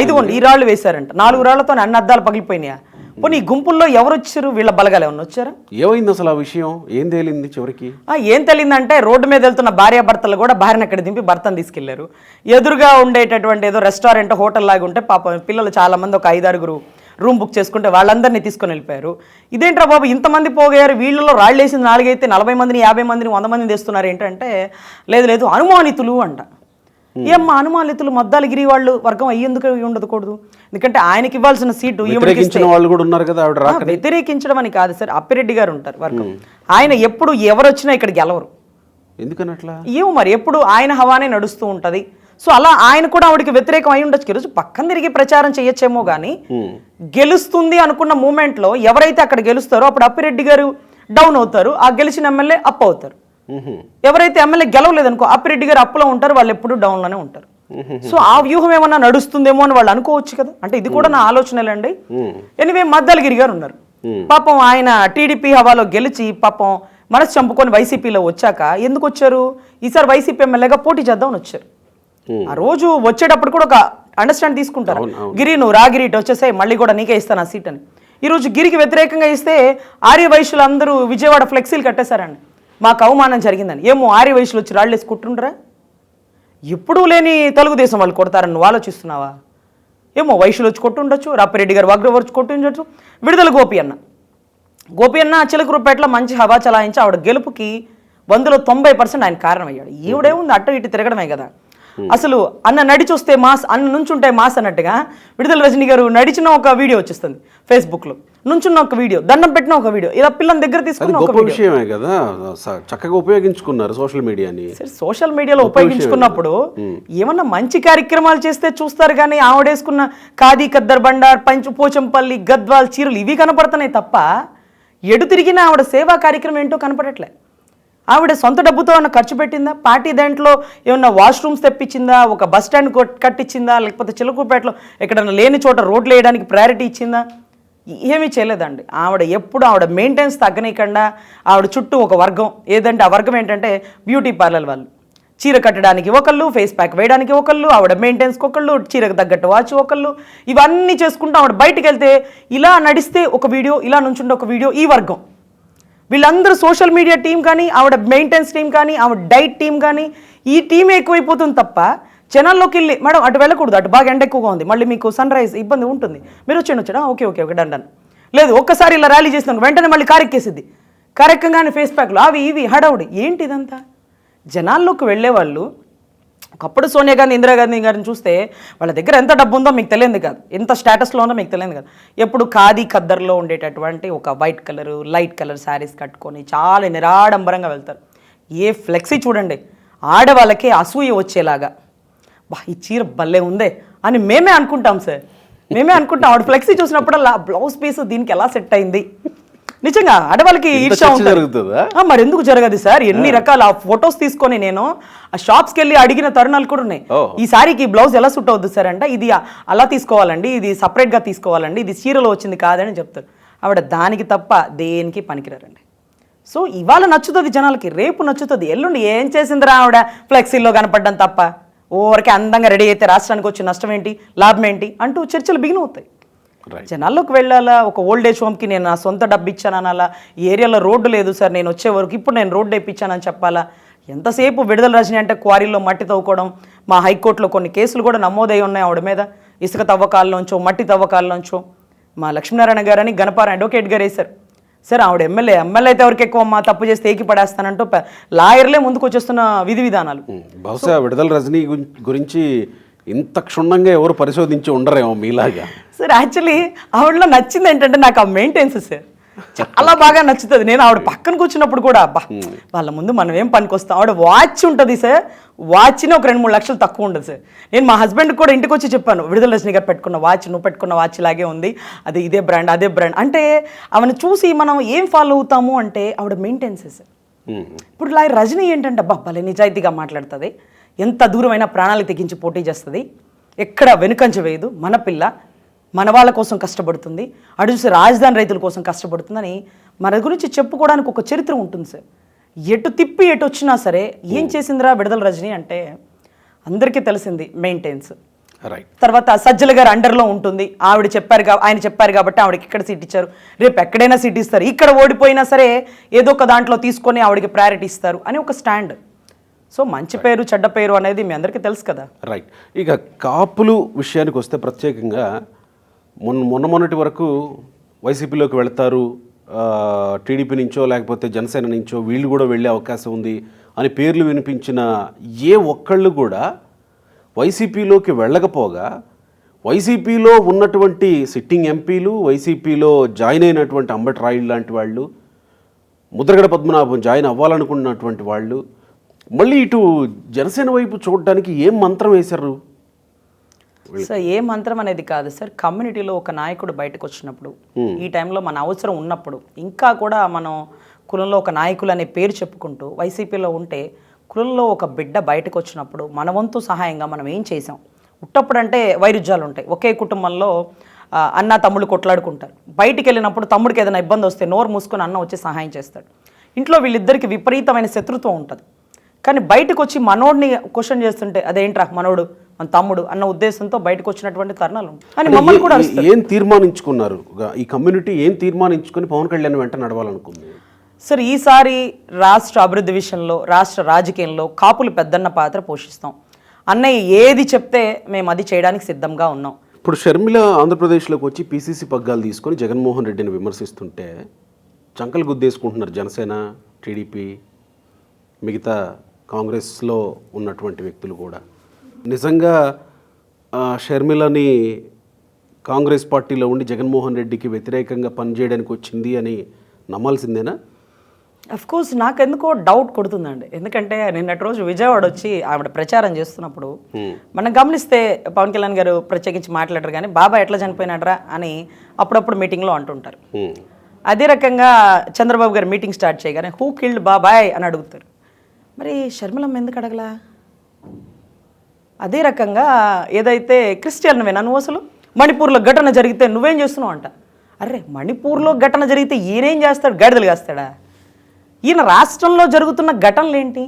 ఇదిగోండి ఈ రాళ్ళు వేశారంట. 4 రాళ్లతో అన్ని అద్దాలు పగిలిపోయినాయా? పోనీ ఈ గుంపుల్లో ఎవరు వచ్చారు? వీళ్ళ బలగాలు ఏమన్నా వచ్చారా? ఏమైంది అసలు ఆ విషయం? ఏం తేలింది చివరికి? ఏం తెలియదంటే, రోడ్డు మీద వెళ్తున్న భార్యాభర్తలు కూడా భార్యను అక్కడ దింపి భర్తను తీసుకెళ్లారు. ఎదురుగా ఉండేటటువంటి ఏదో రెస్టారెంట్ హోటల్ లాగా ఉంటే పాపం పిల్లలు చాలా మంది, ఒక 5-6 రూమ్ బుక్ చేసుకుంటే వాళ్ళందరినీ తీసుకొని వెళ్ళిపోయారు. ఇదేంట్రా బాబు ఇంతమంది పోగారు, వీళ్ళలో రాళ్ళు వేసింది 4 అయితే 40 మందిని 50 మందిని 100 మందిని తెస్తున్నారు ఏంటంటే, లేదు అనుమానితులు అంట. ఏమ్మా అనుమానితులు? మద్దాలగిరి వాళ్ళు వర్గం అయ్యేందుకు ఉండకూడదు? ఎందుకంటే ఆయనకి ఇవ్వాల్సిన సీటు వ్యతిరేకించడం అని కాదు సార్, అప్పిరెడ్డి గారు ఉంటారు వర్గం. ఆయన ఎప్పుడు ఎవరు వచ్చినా ఇక్కడ గెలవరు, ఎందుకనట్లా ఏమో మరి, ఎప్పుడు ఆయన హవానే నడుస్తూ ఉంటుంది. సో అలా ఆయన కూడా ఆవిడకి వ్యతిరేకం అయి ఉండొచ్చు. ఈరోజు పక్కన తిరిగి ప్రచారం చేయొచ్చేమో కానీ గెలుస్తుంది అనుకున్న మూమెంట్లో ఎవరైతే అక్కడ గెలుస్తారో అప్పుడు అప్పిరెడ్డి గారు డౌన్ అవుతారు, ఆ గెలిచిన ఎమ్మెల్యే అప్ అవుతారు. ఎవరైతే ఎమ్మెల్యే గెలవలేదనుకో అప్పిరెడ్డి గారు అప్పులో ఉంటారు, వాళ్ళు ఎప్పుడు డౌన్లోనే ఉంటారు. సో ఆ వ్యూహం ఏమన్నా నడుస్తుందేమో అని వాళ్ళు అనుకోవచ్చు కదా. అంటే ఇది కూడా నా ఆలోచనలేండి. ఎనివే మద్దాలగిరి గారు ఉన్నారు పాపం, ఆయన టీడీపీ హవాలో గెలిచి పాపం మనసు చంపుకొని వైసీపీలో వచ్చాక ఎందుకు వచ్చారు? ఈసారి వైసీపీ ఎమ్మెల్యేగా పోటీ చేద్దామని వచ్చారు. ఆ రోజు వచ్చేటప్పుడు కూడా ఒక అండర్స్టాండ్ తీసుకుంటారు, గిరి నువ్వు రాగిరి ఇటు వచ్చేసాయి, మళ్ళీ కూడా నీకే ఇస్తాను ఆ సీట్ అని. ఈరోజు గిరికి వ్యతిరేకంగా ఇస్తే ఆర్య వైశ్యులు అందరూ విజయవాడ ఫ్లెక్సీలు కట్టేశారండి, మాకు అవమానం జరిగిందని. ఏమో ఆర్య వైశ్యులు వచ్చి రాళ్ళు వేసి కుట్టుండ్రా? ఎప్పుడూ లేని తెలుగుదేశం వాళ్ళు కొడతారని నువ్వు ఆలోచిస్తున్నావా? ఏమో వైశ్యులు వచ్చి కొట్టుండొచ్చు, రాపిరెడ్డి గారు వాగ్రవ్ వచ్చి కొట్టుండొచ్చు. విడుదల గోపి అన్న చిలకరూపేటలో మంచి హవా చలాయించి ఆవిడ గెలుపుకి 100లో 90% ఆయన కారణమయ్యాడు. ఈవిడేముంది అట్ట ఇటు తిరగడమే కదా. అసలు అన్న నడిచి వస్తే మాస్, అన్న నుంచుంటే మాస్ అన్నట్టుగా విడుదల రజనీ గారు నడిచిన ఒక వీడియో వచ్చేస్తుంది ఫేస్బుక్లో, నుంచున్న ఒక వీడియో, దండం పెట్టిన ఒక వీడియో, ఇలా పిల్లల దగ్గర తీసుకున్న ఒక విషయమే కదా. చక్కగా ఉపయోగించుకున్నారు సోషల్ మీడియాని. సోషల్ మీడియాలో ఉపయోగించుకున్నప్పుడు ఏమన్నా మంచి కార్యక్రమాలు చేస్తే చూస్తారు కానీ ఆవిడేసుకున్న ఖాదీ ఖద్దర్ బండార్, పోచంపల్లి, గద్వాల్ చీరలు ఇవి కనపడుతున్నాయి తప్ప ఎడు తిరిగిన ఆవిడ సేవా కార్యక్రమం ఏంటో కనపడట్లే. ఆవిడ సొంత డబ్బుతో ఏమన్నా ఖర్చు పెట్టిందా? పార్టీ దాంట్లో ఏమన్నా వాష్రూమ్స్ తెప్పించిందా? ఒక బస్ స్టాండ్ కట్టించిందా? లేకపోతే చిలకూరుపేటలో ఎక్కడన్నా లేని చోట రోడ్లు వేయడానికి ప్రయారిటీ ఇచ్చిందా? ఏమీ చేయలేదండి. ఆవిడ మెయింటెనెన్స్ తగ్గనీయకుండా ఆవిడ చుట్టూ ఒక వర్గం, ఏదంటే ఆ వర్గం ఏంటంటే బ్యూటీ పార్లర్ వాళ్ళు. చీర కట్టడానికి ఒకళ్ళు, ఫేస్ ప్యాక్ వేయడానికి ఒకళ్ళు, ఆవిడ మెయింటెనెన్స్కి ఒకళ్ళు, చీరకు తగ్గట్టు వాచ్ ఒకళ్ళు, ఇవన్నీ చేసుకుంటూ ఆవిడ బయటికి వెళ్తే ఇలా నడిస్తే ఒక వీడియో, ఇలా నుంచుంటే ఒక వీడియో, ఈ వర్గం. వీళ్ళందరూ సోషల్ మీడియా టీం కానీ, ఆవిడ మెయింటెనెన్స్ టీం కానీ, ఆవిడ డైట్ టీం కానీ, ఈ టీమే ఎక్కువైపోతుంది తప్ప జనాల్లోకి వెళ్ళి మేడం అటు వెళ్ళకూడదు, అటు బాగా ఎండ ఎక్కువగా ఉంది, మళ్ళీ మీకు సన్ రైజ్ ఇబ్బంది ఉంటుంది, మీరు వచ్చాడా ఓకే ఓకే ఓకే డన్ లేదు, ఒక్కసారి ఇలా ర్యాలీ చేసినాను వెంటనే మళ్ళీ కారెక్కేసిద్ది, కారెక్కగానే ఫేస్ ప్యాక్లు అవి ఇవి హడావుడి. ఏంటి ఇదంతా? జనాల్లోకి వెళ్ళేవాళ్ళు ఒకప్పుడు సోనియా గాంధీ, ఇందిరాగాంధీ గారిని చూస్తే వాళ్ళ దగ్గర ఎంత డబ్బు ఉందో మీకు తెలియదు కాదు, ఎంత స్టేటస్లో ఉందో మీకు తెలియదు కాదు. ఎప్పుడు ఖాదీ ఖద్దర్లో ఉండేటటువంటి ఒక white colour light colour saris కట్టుకొని చాలా నిరాడంబరంగా వెళ్తారు. ఏ ఫ్లెక్సీ చూడండి, ఆడవాళ్ళకి అసూయ వచ్చేలాగా బా ఈ చీర భలే ఉందే అని మేమే అనుకుంటాం సార్, మేమే అనుకుంటాం. ఆవిడ ఫ్లెక్సీ చూసినప్పుడల్లా బ్లౌజ్ పీస్ దీనికి ఎలా సెట్ అయింది, నిజంగా ఆడవాళ్ళకి ఈర్ష్య జరుగుతుందా? మరి ఎందుకు జరగదు సార్? ఎన్ని రకాల ఫొటోస్ తీసుకొని నేను ఆ షాప్స్కి వెళ్ళి అడిగిన తరుణాలు కూడా ఉన్నాయి. ఈ సారీకి బ్లౌజ్ ఎలా సూట్ అవుద్ది సార్ అంటే, ఇది అలా తీసుకోవాలండి, ఇది సపరేట్గా తీసుకోవాలండి, ఇది చీరలో వచ్చింది కాదని చెప్తారు. ఆవిడ దానికి తప్ప దేనికి పనికిరారండి. సో ఇవాళ నచ్చుతుంది జనాలకి, రేపు నచ్చుతుంది, ఎల్లుండి ఏం చేసిందిరా ఆవిడ ఫ్లెక్సీల్లో కనపడ్డం తప్ప, ఓవరికి అందంగా రెడీ అయితే రాష్ట్రానికి వచ్చే నష్టం ఏంటి, లాభం ఏంటి అంటూ చర్చలు బిగిన్ అవుతాయి. జనాల్లోకి వెళ్ళాలా, ఒక ఓల్డ్ ఏజ్ హోమ్కి నేను నా సొంత డబ్బు ఇచ్చాను అనాలా, ఈ ఏరియాలో రోడ్డు లేదు సార్ నేను వచ్చే వరకు, ఇప్పుడు నేను రోడ్డు వేయించానని చెప్పాలా. ఎంతసేపు విడుదల రజని అంటే క్వారీల్లో మట్టి తవ్వుకోవడం, మా హైకోర్టులో కొన్ని కేసులు కూడా నమోదై ఉన్నాయి ఆవిడ మీద, ఇసుక తవ్వకాల్లోంచో మట్టి తవ్వకాల్లోంచో. మా లక్ష్మీనారాయణ గారని గణపార అడ్వకేట్ గారు వేశారు సార్, ఆవిడ ఎమ్మెల్యే అయితే ఎవరికి ఎక్కువ అమ్మా తప్పు చేస్తే ఏకి పడేస్తానంటూ లాయర్లే ముందుకు వచ్చేస్తున్న విధి విధానాలు. బహుశా విడుదల రజనీ గురించి ఇంత క్షుణ్ణంగా ఎవరు పరిశోధించి ఉండరేమో మీలాగా. సార్ యాక్చువల్లీ ఆవిడలో నచ్చింది ఏంటంటే నాకు ఆ మెయింటెనెన్స్ సార్ చాలా బాగా నచ్చుతుంది. నేను ఆవిడ పక్కన కూర్చున్నప్పుడు కూడా అబ్బా వాళ్ళ ముందు మనం ఏం పనికి వస్తాం. ఆవిడ వాచ్ ఉంటుంది సార్, వాచ్ని ఒక 2-3 లక్షలు తక్కువ ఉండదు సార్. నేను మా హస్బెండ్కి కూడా ఇంటికి వచ్చి చెప్పాను, విడుదల రజనీ గారు పెట్టుకున్న వాచ్ నువ్వు పెట్టుకున్న వాచ్ లాగే ఉంది, అది ఇదే బ్రాండ్ అదే బ్రాండ్ అంటే. ఆమెను చూసి మనం ఏం ఫాలో అవుతాము అంటే ఆవిడ మెయింటెనెన్స్ సార్. ఇప్పుడు లాయర్ రజనీ ఏంటంటే అబ్బా భలే నిజాయితీగా మాట్లాడుతుంది, ఎంత దూరమైనా ప్రాణాలు తెగించి పోటీ చేస్తుంది, ఎక్కడ వెనుకంచ వేయదు, మన పిల్ల మన వాళ్ళ కోసం కష్టపడుతుంది, అటు చూసి రాజధాని రైతుల కోసం కష్టపడుతుందని మన గురించి చెప్పుకోవడానికి ఒక చరిత్ర ఉంటుంది సార్. ఎటు తిప్పి ఎటు వచ్చినా సరే ఏం చేసిందిరా విడుదల రజనీ అంటే అందరికీ తెలిసింది మెయింటెనెన్స్. తర్వాత సజ్జల గారు అండర్లో ఉంటుంది, ఆయన చెప్పారు కాబట్టి ఆవిడకి ఇక్కడ సీట్ ఇచ్చారు, రేపు ఎక్కడైనా సీట్ ఇస్తారు, ఇక్కడ ఓడిపోయినా సరే ఏదో ఒక దాంట్లో తీసుకొని ఆవిడకి ప్రయారిటీ ఇస్తారు అని ఒక స్టాండ్. సో మంచి పేరు చెడ్డ పేరు అనేది మీ అందరికీ తెలుసు కదా. రైట్. ఇక కాపులు విషయానికి వస్తే ప్రత్యేకంగా మొన్నటి వరకు వైసీపీలోకి వెళతారు, టీడీపీ నుంచో లేకపోతే జనసేన నుంచో వీళ్ళు కూడా వెళ్ళే అవకాశం ఉంది అని పేర్లు వినిపించిన ఏ ఒక్కళ్ళు కూడా వైసీపీలోకి వెళ్ళకపోగా, వైసీపీలో ఉన్నటువంటి సిట్టింగ్ ఎంపీలు, వైసీపీలో జాయిన్ అయినటువంటి అంబటి రాయుడు లాంటి వాళ్ళు, ముద్రగడ పద్మనాభం జాయిన్ అవ్వాలనుకున్నటువంటి వాళ్ళు మళ్ళీ ఇటు జనసేన వైపు చూడడానికి ఏం మంత్రం వేశారు సార్? ఏ మంత్రం అనేది కాదు సార్, కమ్యూనిటీలో ఒక నాయకుడు బయటకు వచ్చినప్పుడు, ఈ టైంలో మన అవసరం ఉన్నప్పుడు, ఇంకా కూడా మనం కులంలో ఒక నాయకులు అనే పేరు చెప్పుకుంటూ వైసీపీలో ఉంటే, కులంలో ఒక బిడ్డ బయటకు వచ్చినప్పుడు మన వంతు సహాయంగా మనం ఏం చేసాం. ఉట్టప్పుడు అంటే వైరుధ్యాలు ఉంటాయి, ఒకే కుటుంబంలో అన్న తమ్ముళ్ళు కొట్లాడుకుంటారు, బయటికి వెళ్ళినప్పుడు తమ్ముడికి ఏదైనా ఇబ్బంది వస్తే నోరు మూసుకొని అన్న వచ్చి సహాయం చేస్తాడు. ఇంట్లో వీళ్ళిద్దరికి విపరీతమైన శత్రుత్వం ఉంటుంది, కానీ బయటకు వచ్చి మనోడిని క్వశ్చన్ చేస్తుంటే అదేంట్రా మనోడు మన తమ్ముడు అన్న ఉద్దేశంతో బయటకు వచ్చినటువంటి కారణాలు అని మమ్మల్ని కూడా ఏం తీర్మానించుకున్నారు, ఈ కమ్యూనిటీ ఏం తీర్మానించుకొని పవన్ కళ్యాణ్ వెంట నడవాలనుకుంది సార్? ఈసారి రాష్ట్ర అభివృద్ధి విషయంలో, రాష్ట్ర రాజకీయంలో కాపులు పెద్దన్న పాత్ర పోషిస్తాం. అన్నయ్య ఏది చెప్తే మేము అది చేయడానికి సిద్ధంగా ఉన్నాం. ఇప్పుడు షర్మిల ఆంధ్రప్రదేశ్లోకి వచ్చి పీసీసీ పగ్గాలు తీసుకొని జగన్మోహన్ రెడ్డిని విమర్శిస్తుంటే చంకలు గుద్దేసుకుంటున్నారు జనసేన, టీడీపీ, మిగతా కాంగ్రెస్లో ఉన్నటువంటి వ్యక్తులు కూడా. నిజంగా షర్మిలని కాంగ్రెస్ పార్టీలో ఉండి జగన్మోహన్ రెడ్డికి వ్యతిరేకంగా పనిచేయడానికి వచ్చింది అని నమ్మాల్సిందేనా? అఫ్కోర్స్ నాకెందుకో డౌట్ కొడుతుందండి, ఎందుకంటే నిన్నటి రోజు విజయవాడ వచ్చి ఆవిడ ప్రచారం చేస్తున్నప్పుడు మనం గమనిస్తే పవన్ కళ్యాణ్ గారు ప్రత్యేకించి మాట్లాడరు, కానీ బాబాయ్ ఎట్లా చనిపోయినాడ్రా అని అప్పుడప్పుడు మీటింగ్లో అంటుంటారు. అదే రకంగా చంద్రబాబు గారు మీటింగ్ స్టార్ట్ చేయగానే హూ కిల్డ్ బాబాయ్ అని అడుగుతారు. మరి షర్మిలమ్మ ఎందుకు అడగలా? అదే రకంగా ఏదైతే క్రిస్టియన్ నువ్వు అసలు మణిపూర్లో ఘటన జరిగితే నువ్వేం చేస్తున్నావు అంట. అరే మణిపూర్లో ఘటన జరిగితే ఈయనేం చేస్తాడు, గాడిదలు కాస్తాడా? ఈయన రాష్ట్రంలో జరుగుతున్న ఘటనలు ఏంటి,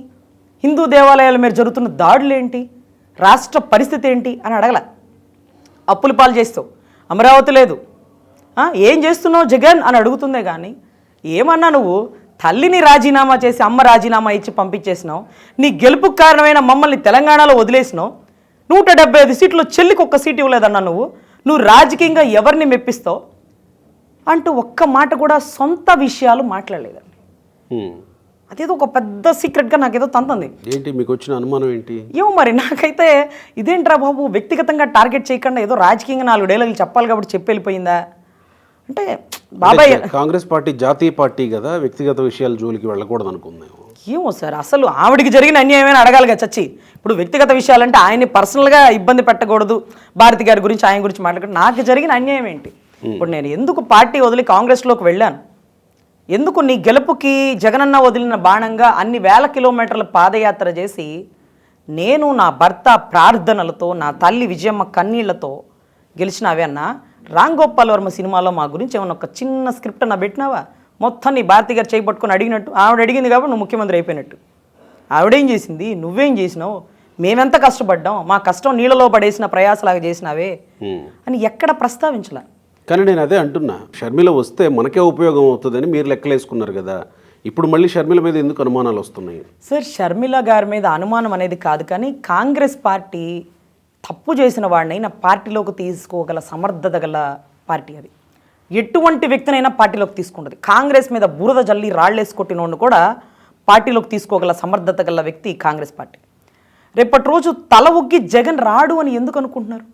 హిందూ దేవాలయాల మీద జరుగుతున్న దాడులు ఏంటి, రాష్ట్ర పరిస్థితి ఏంటి అని అడగల. అప్పులు పాలు చేస్తావు, అమరావతి లేదు, ఏం చేస్తున్నావు జగన్ అని అడుగుతుందే కానీ ఏమన్నా నువ్వు తల్లిని రాజీనామా చేసి అమ్మ రాజీనామా ఇచ్చి పంపించేసినావు. నీ గెలుపుకు కారణమైన మమ్మల్ని తెలంగాణలో వదిలేసినావు. 175 సీట్లు చెల్లికి ఒక్క సీటు ఇవ్వలేదన్నా నువ్వు రాజకీయంగా ఎవరిని మెప్పిస్తావు అంటూ ఒక్క మాట కూడా సొంత విషయాలు మాట్లాడలేదండి. అదేదో ఒక పెద్ద సీక్రెట్గా నాకేదో తంతంది. ఏంటి మీకు వచ్చిన అనుమానం ఏంటి? ఏమో మరి నాకైతే ఇదేంట్రా బాబు, వ్యక్తిగతంగా టార్గెట్ చేయకుండా ఏదో రాజకీయంగా 4 డైలాగులు చెప్పాలి కాబట్టి చెప్పి వెళ్ళిపోయిందా అంటే బాబాయ్. కాంగ్రెస్ పార్టీ జాతీయ పార్టీ కదా, వ్యక్తిగత విషయాల జోలికి వెళ్ళకూడదు అనుకుందాం. ఏమో సార్, అసలు ఆవిడికి జరిగిన అన్యాయమైన అడగాలిగా చచ్చి. ఇప్పుడు వ్యక్తిగత విషయాలంటే ఆయన్ని పర్సనల్గా ఇబ్బంది పెట్టకూడదు, భారతి గారి గురించి ఆయన గురించి మాట్లాడకూడదు. నాకు జరిగిన అన్యాయం ఏంటి? ఇప్పుడు నేను ఎందుకు పార్టీ వదిలి కాంగ్రెస్లోకి వెళ్ళాను? ఎందుకు నీ గెలుపుకి జగనన్న వదిలిన బాణంగా అన్ని వేల కిలోమీటర్ల పాదయాత్ర చేసి నేను నా భర్త ప్రార్థనలతో నా తల్లి విజయమ్మ కన్నీళ్లతో గెలిచినావే అన్న. రామ్ గోపాల్ వర్మ సినిమాలో మా గురించి ఏమన్నా ఒక చిన్న స్క్రిప్ట్ అన్న పెట్టినావా? మొత్తం నీ భారతి గారు చేయి పట్టుకొని అడిగినట్టు ఆవిడ అడిగింది కాబట్టి నువ్వు ముఖ్యమంత్రి అయిపోయినట్టు. ఆవిడేం చేసింది, నువ్వేం చేసినావు, మేమెంత కష్టపడ్డాం, మా కష్టం నీళ్ళలో పడేసిన ప్రయాసలాగా చేసినావే అని ఎక్కడ ప్రస్తావించలే. కానీ నేను అదే అంటున్నా, షర్మిల వస్తే మనకే ఉపయోగం అవుతుందని మీరు లెక్కలేసుకున్నారు కదా. ఇప్పుడు మళ్ళీ షర్మిల మీద ఎందుకు అనుమానాలు వస్తున్నాయి? సార్, షర్మిల గారి మీద అనుమానం అనేది కాదు, కానీ కాంగ్రెస్ పార్టీ తప్పు చేసిన వాడినైనా పార్టీలోకి తీసుకోగల సమర్థత గల పార్టీ అది. ఎటువంటి వ్యక్తినైనా పార్టీలోకి తీసుకుంటుంది. కాంగ్రెస్ మీద బురద జల్లి రాళ్ళేసి కొట్టినోడిని కూడా పార్టీలోకి తీసుకోగల సమర్థత గల వ్యక్తి కాంగ్రెస్ పార్టీ. రేపటి రోజు తల ఒగ్గి జగన్ రాడు అని ఎందుకు అనుకుంటున్నారు?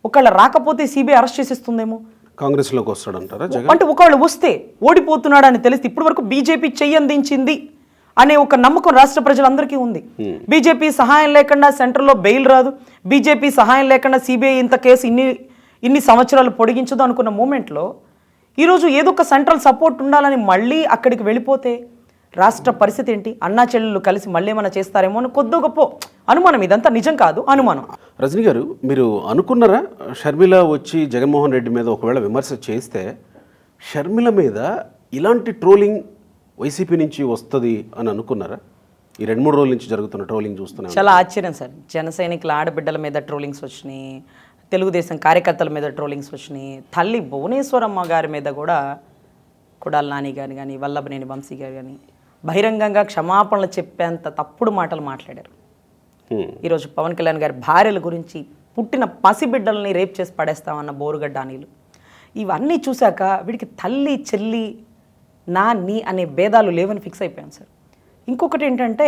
ఒకవేళ రాకపోతే సిబిఐ అరెస్ట్ చేసేస్తుందేమో. కాంగ్రెస్లోకి వస్తాడంటారా జగన్? అంటే ఒకవేళ వస్తే ఓడిపోతున్నాడు అని తెలిస్తే, ఇప్పటి వరకు బీజేపీ చెయ్యందించింది అనే ఒక నమ్మకం రాష్ట్ర ప్రజలందరికీ ఉంది. బీజేపీ సహాయం లేకుండా సెంట్రల్లో బెయిల్ రాదు, బీజేపీ సహాయం లేకుండా సిబిఐ ఇంత కేసు ఇన్ని సంవత్సరాలు పొడిగించదు అనుకున్న మూమెంట్లో ఈరోజు ఏదో ఒక సెంట్రల్ సపోర్ట్ ఉండాలని మళ్ళీ అక్కడికి వెళ్ళిపోతే రాష్ట్ర పరిస్థితి ఏంటి? అన్నా చెల్లెళ్ళు కలిసి మళ్ళీ ఏమైనా చేస్తారేమో అని కొద్దో గొప్ప అనుమానం. ఇదంతా నిజం కాదు, అనుమానం. రజనీ గారు, మీరు అనుకున్నారా షర్మిల వచ్చి జగన్మోహన్ రెడ్డి మీద ఒకవేళ విమర్శ చేస్తే షర్మిల మీద ఇలాంటి ట్రోలింగ్ వైసీపీ నుంచి వస్తుంది అని అనుకున్నారా? ఈ 2-3 రోజుల నుంచి జరుగుతున్న ట్రోలింగ్ చూస్తున్నాం. చాలా ఆశ్చర్యం సార్. జన సైనికుల ఆడబిడ్డల మీద ట్రోలింగ్స్ వచ్చినాయి, తెలుగుదేశం కార్యకర్తల మీద ట్రోలింగ్స్ వచ్చినాయి, తల్లి భువనేశ్వరమ్మ గారి మీద కూడా కొడాల నాని గారు కానీ వల్లభనేని వంశీ గారు కానీ బహిరంగంగా క్షమాపణలు చెప్పేంత తప్పుడు మాటలు మాట్లాడారు. ఈరోజు పవన్ కళ్యాణ్ గారి భార్యల గురించి పుట్టిన పసిబిడ్డల్ని రేప్ చేసి పడేస్తామన్న బోరుగడ్డ అనిలు. ఇవన్నీ చూశాక వీడికి తల్లి చెల్లి నా నీ అనే భేదాలు లేవని ఫిక్స్ అయిపోయాను సార్. ఇంకొకటి ఏంటంటే,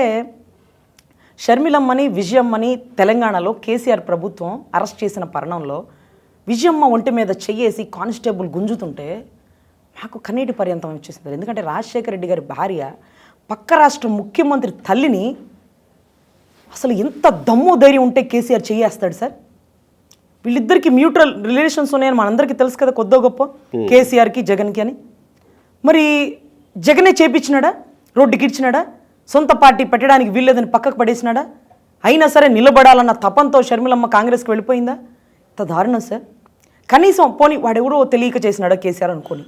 షర్మిలమ్మని విజయమ్మని తెలంగాణలో కేసీఆర్ ప్రభుత్వం అరెస్ట్ చేసిన పరిణామంలో విజయమ్మ ఒంటి మీద చెయ్యేసి కానిస్టేబుల్ గుంజుతుంటే నాకు కన్నీటి పర్యంతం వచ్చేసింది. ఎందుకంటే రాజశేఖర రెడ్డి గారి భార్య పక్క రాష్ట్ర ముఖ్యమంత్రి తల్లిని అసలు ఎంత దమ్ము ధైర్యం ఉంటే కేసీఆర్ చెయ్యేస్తాడు సార్? వీళ్ళిద్దరికి మ్యూచువల్ రిలేషన్స్ ఉన్నాయని మనందరికీ తెలుసు కదా, కొద్దో గొప్ప, కేసీఆర్కి జగన్కి అని. మరి జగనే చేపించినాడా? రోడ్డుకి ఇచ్చినాడా? సొంత పార్టీ పెట్టడానికి వీల్లేదని పక్కకు పడేసినాడా? అయినా సరే నిలబడాలన్న తపంతో షర్మిలమ్మ కాంగ్రెస్కి వెళ్ళిపోయిందా? ఇంత దారుణం సార్. కనీసం పోనీ వాడెవరో తెలియక చేసినాడా కేసీఆర్ అనుకోని,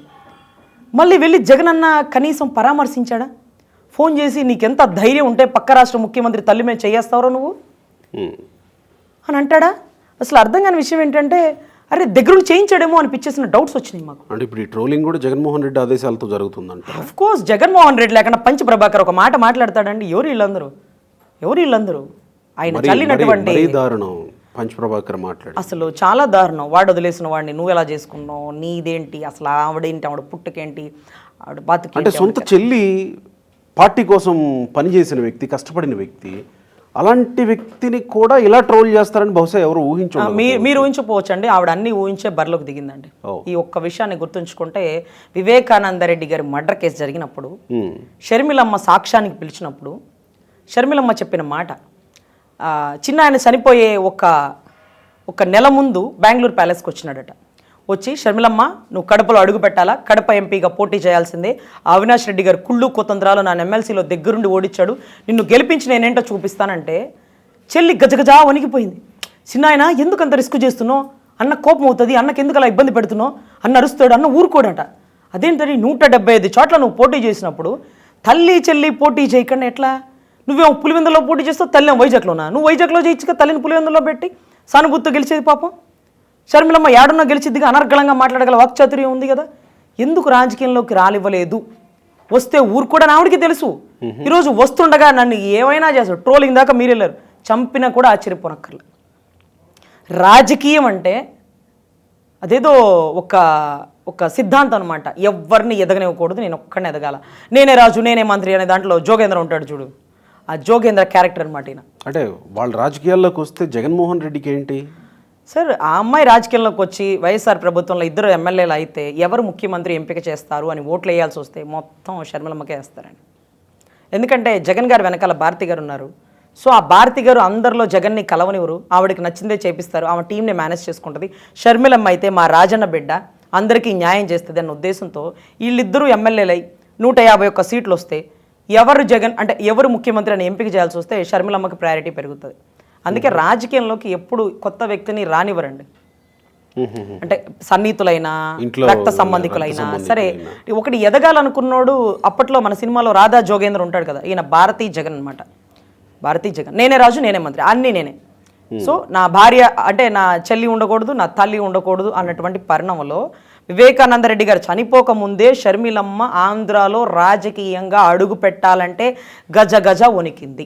మళ్ళీ వెళ్ళి జగన్ అన్న కనీసం పరామర్శించాడా? ఫోన్ చేసి నీకెంత ధైర్యం ఉంటే పక్క రాష్ట్ర ముఖ్యమంత్రి తల్లి మీద చేయేస్తావరో నువ్వు అని అంటాడా? అసలు అర్థం కాని విషయం ఏంటంటే, అరే దగ్గరుండి చేయించాడేమో అనిపించేసిన డౌట్స్ వచ్చినాయి మాకు. అంటే ఇప్పుడు ఈ ట్రోలింగ్ కూడా జగన్మోహన్ రెడ్డి ఆదేశాలతో జరుగుతుందంట. ఆఫ్ కోర్స్ జగన్మోహన్ రెడ్డి లేకుండా పంచ్ ప్రభాకర్ ఒక మాట మాట్లాడతాడండి? ఎవరు వీళ్ళందరూ ఆయన చల్లినటువంటి దారుణం. పంచ్ ప్రభాకర్ మాట్లాడు అసలు చాలా దారుణం. వాడు వదిలేసిన వాడిని నువ్వు ఎలా చేసుకున్నావు, నీదేంటి, అసలు ఆవిడేంటి, ఆవిడ పుట్టుకేంటి, ఆవిడ బాతుకి. అంటే సొంత చెల్లి పార్టీ కోసం పనిచేసిన వ్యక్తి, కష్టపడిన వ్యక్తి, అలాంటి వ్యక్తిని కూడా ఇలా ట్రోల్ చేస్తారని బహుశా ఎవరు ఊహించు. మీరు ఊహించకపోవచ్చు అండి. ఆవిడ అన్ని ఊహించే బరిలోకి దిగిందండి. ఈ ఒక్క విషయాన్ని గుర్తుంచుకుంటే, వివేకానంద రెడ్డి గారి మర్డర్ కేసు జరిగినప్పుడు షర్మిలమ్మ సాక్ష్యానికి పిలిచినప్పుడు షర్మిలమ్మ చెప్పిన మాట, చిన్న ఆయన చనిపోయే ఒక నెల ముందు బెంగళూరు ప్యాలెస్కి వచ్చినాడట. వచ్చి షర్మిలమ్మ నువ్వు కడపలో అడుగు పెట్టాలా, కడప ఎంపీగా పోటీ చేయాల్సిందే, అవినాష్ రెడ్డి గారు కుళ్ళు కుతంత్రాలు నా ఎమ్మెల్సీలో దగ్గరుండి ఓడించాడు, నిన్ను గెలిపించి నేనేంటో చూపిస్తానంటే చెల్లి గజగజా వణికిపోయింది. చిన్న ఆయన ఎందుకు అంత రిస్క్ చేస్తున్నావు, అన్న కోపం అవుతుంది, అన్నకి ఎందుకు అలా ఇబ్బంది పెడుతున్నావు, అన్న అరుస్తాడు, అన్న ఊరుకోడట. అదేంటని 175 చోట్ల నువ్వు పోటీ చేసినప్పుడు తల్లి చెల్లి పోటీ చేయకుండా ఎట్లా? నువ్వేమో పులివెందులో పోటీ చేస్తావు, తల్లి వైజాగ్లోనా? నువ్వు వైజాగ్లో చేయించుక తల్లిని పులివెందులో పెట్టి సానుభూతితో గెలిచేది పాపం. షర్మిలమ్మ ఏడున్నా గెలిచిద్దిగా, అనర్గళంగా మాట్లాడగల వాక్చాతుర్యం ఉంది కదా. ఎందుకు రాజకీయంలోకి రాలివ్వలేదు? వస్తే ఊరు కూడా ఆవిడకి తెలుసు. ఈరోజు వస్తుండగా నన్ను ఏమైనా చేస్తాడు, ట్రోలింగ్ దాకా మీరు వెళ్ళారు, చంపినా కూడా ఆశ్చర్యపోనక్కర్లేదు. రాజకీయం అంటే అదేదో ఒక సిద్ధాంతం అనమాట. ఎవరిని ఎదగనివ్వకూడదు, నేను ఒక్కడిని ఎదగాల, నేనే రాజు నేనే మంత్రి అనే దాంట్లో జోగేంద్ర ఉంటాడు చూడు, ఆ జోగేంద్ర క్యారెక్టర్ అనమాట ఈయన. అంటే వాళ్ళు రాజకీయాల్లోకి వస్తే జగన్మోహన్ రెడ్డికి ఏంటి సార్? ఆ అమ్మాయి రాజకీయాల్లోకి వచ్చి వైఎస్ఆర్ ప్రభుత్వంలో 2 ఎమ్మెల్యేలు అయితే ఎవరు ముఖ్యమంత్రి ఎంపిక చేస్తారు అని ఓట్లు వేయాల్సి వస్తే మొత్తం షర్మిలమ్మకే వేస్తారండి. ఎందుకంటే జగన్ గారు వెనకాల భారతి గారు ఉన్నారు. సో ఆ భారతి గారు అందరిలో జగన్ని కలవనివ్వరు, ఆవిడకి నచ్చిందే చేపిస్తారు, ఆమె టీంని మేనేజ్ చేసుకుంటుంది. షర్మిలమ్మ అయితే మా రాజన్న బిడ్డ, అందరికీ న్యాయం చేస్తుంది అన్న ఉద్దేశంతో వీళ్ళిద్దరూ ఎమ్మెల్యేలై 151 సీట్లు వస్తే ఎవరు జగన్ అంటే ఎవరు ముఖ్యమంత్రి అని ఎంపిక చేయాల్సి వస్తే షర్మిలమ్మకి ప్రయారిటీ పెరుగుతుంది. అందుకే రాజకీయంలోకి ఎప్పుడు కొత్త వ్యక్తిని రానివ్వరండి. అంటే సన్నిహితులైనా రక్త సంబంధికులైనా సరే, ఒకటి ఎదగాలనుకున్నోడు. అప్పట్లో మన సినిమాలో రాధా జోగేంద్ర ఉంటాడు కదా, ఈయన భారతీ జగన్ అనమాట. భారతీ జగన్, నేనే రాజు నేనే మంత్రి, అన్నీ నేనే. సో నా భార్య అంటే నా చెల్లి ఉండకూడదు, నా తల్లి ఉండకూడదు అన్నటువంటి పరిణామంలో వివేకానంద రెడ్డి గారు చనిపోక ముందే షర్మిలమ్మ ఆంధ్రాలో రాజకీయంగా అడుగు పెట్టాలంటే గజ గజ వణికింది.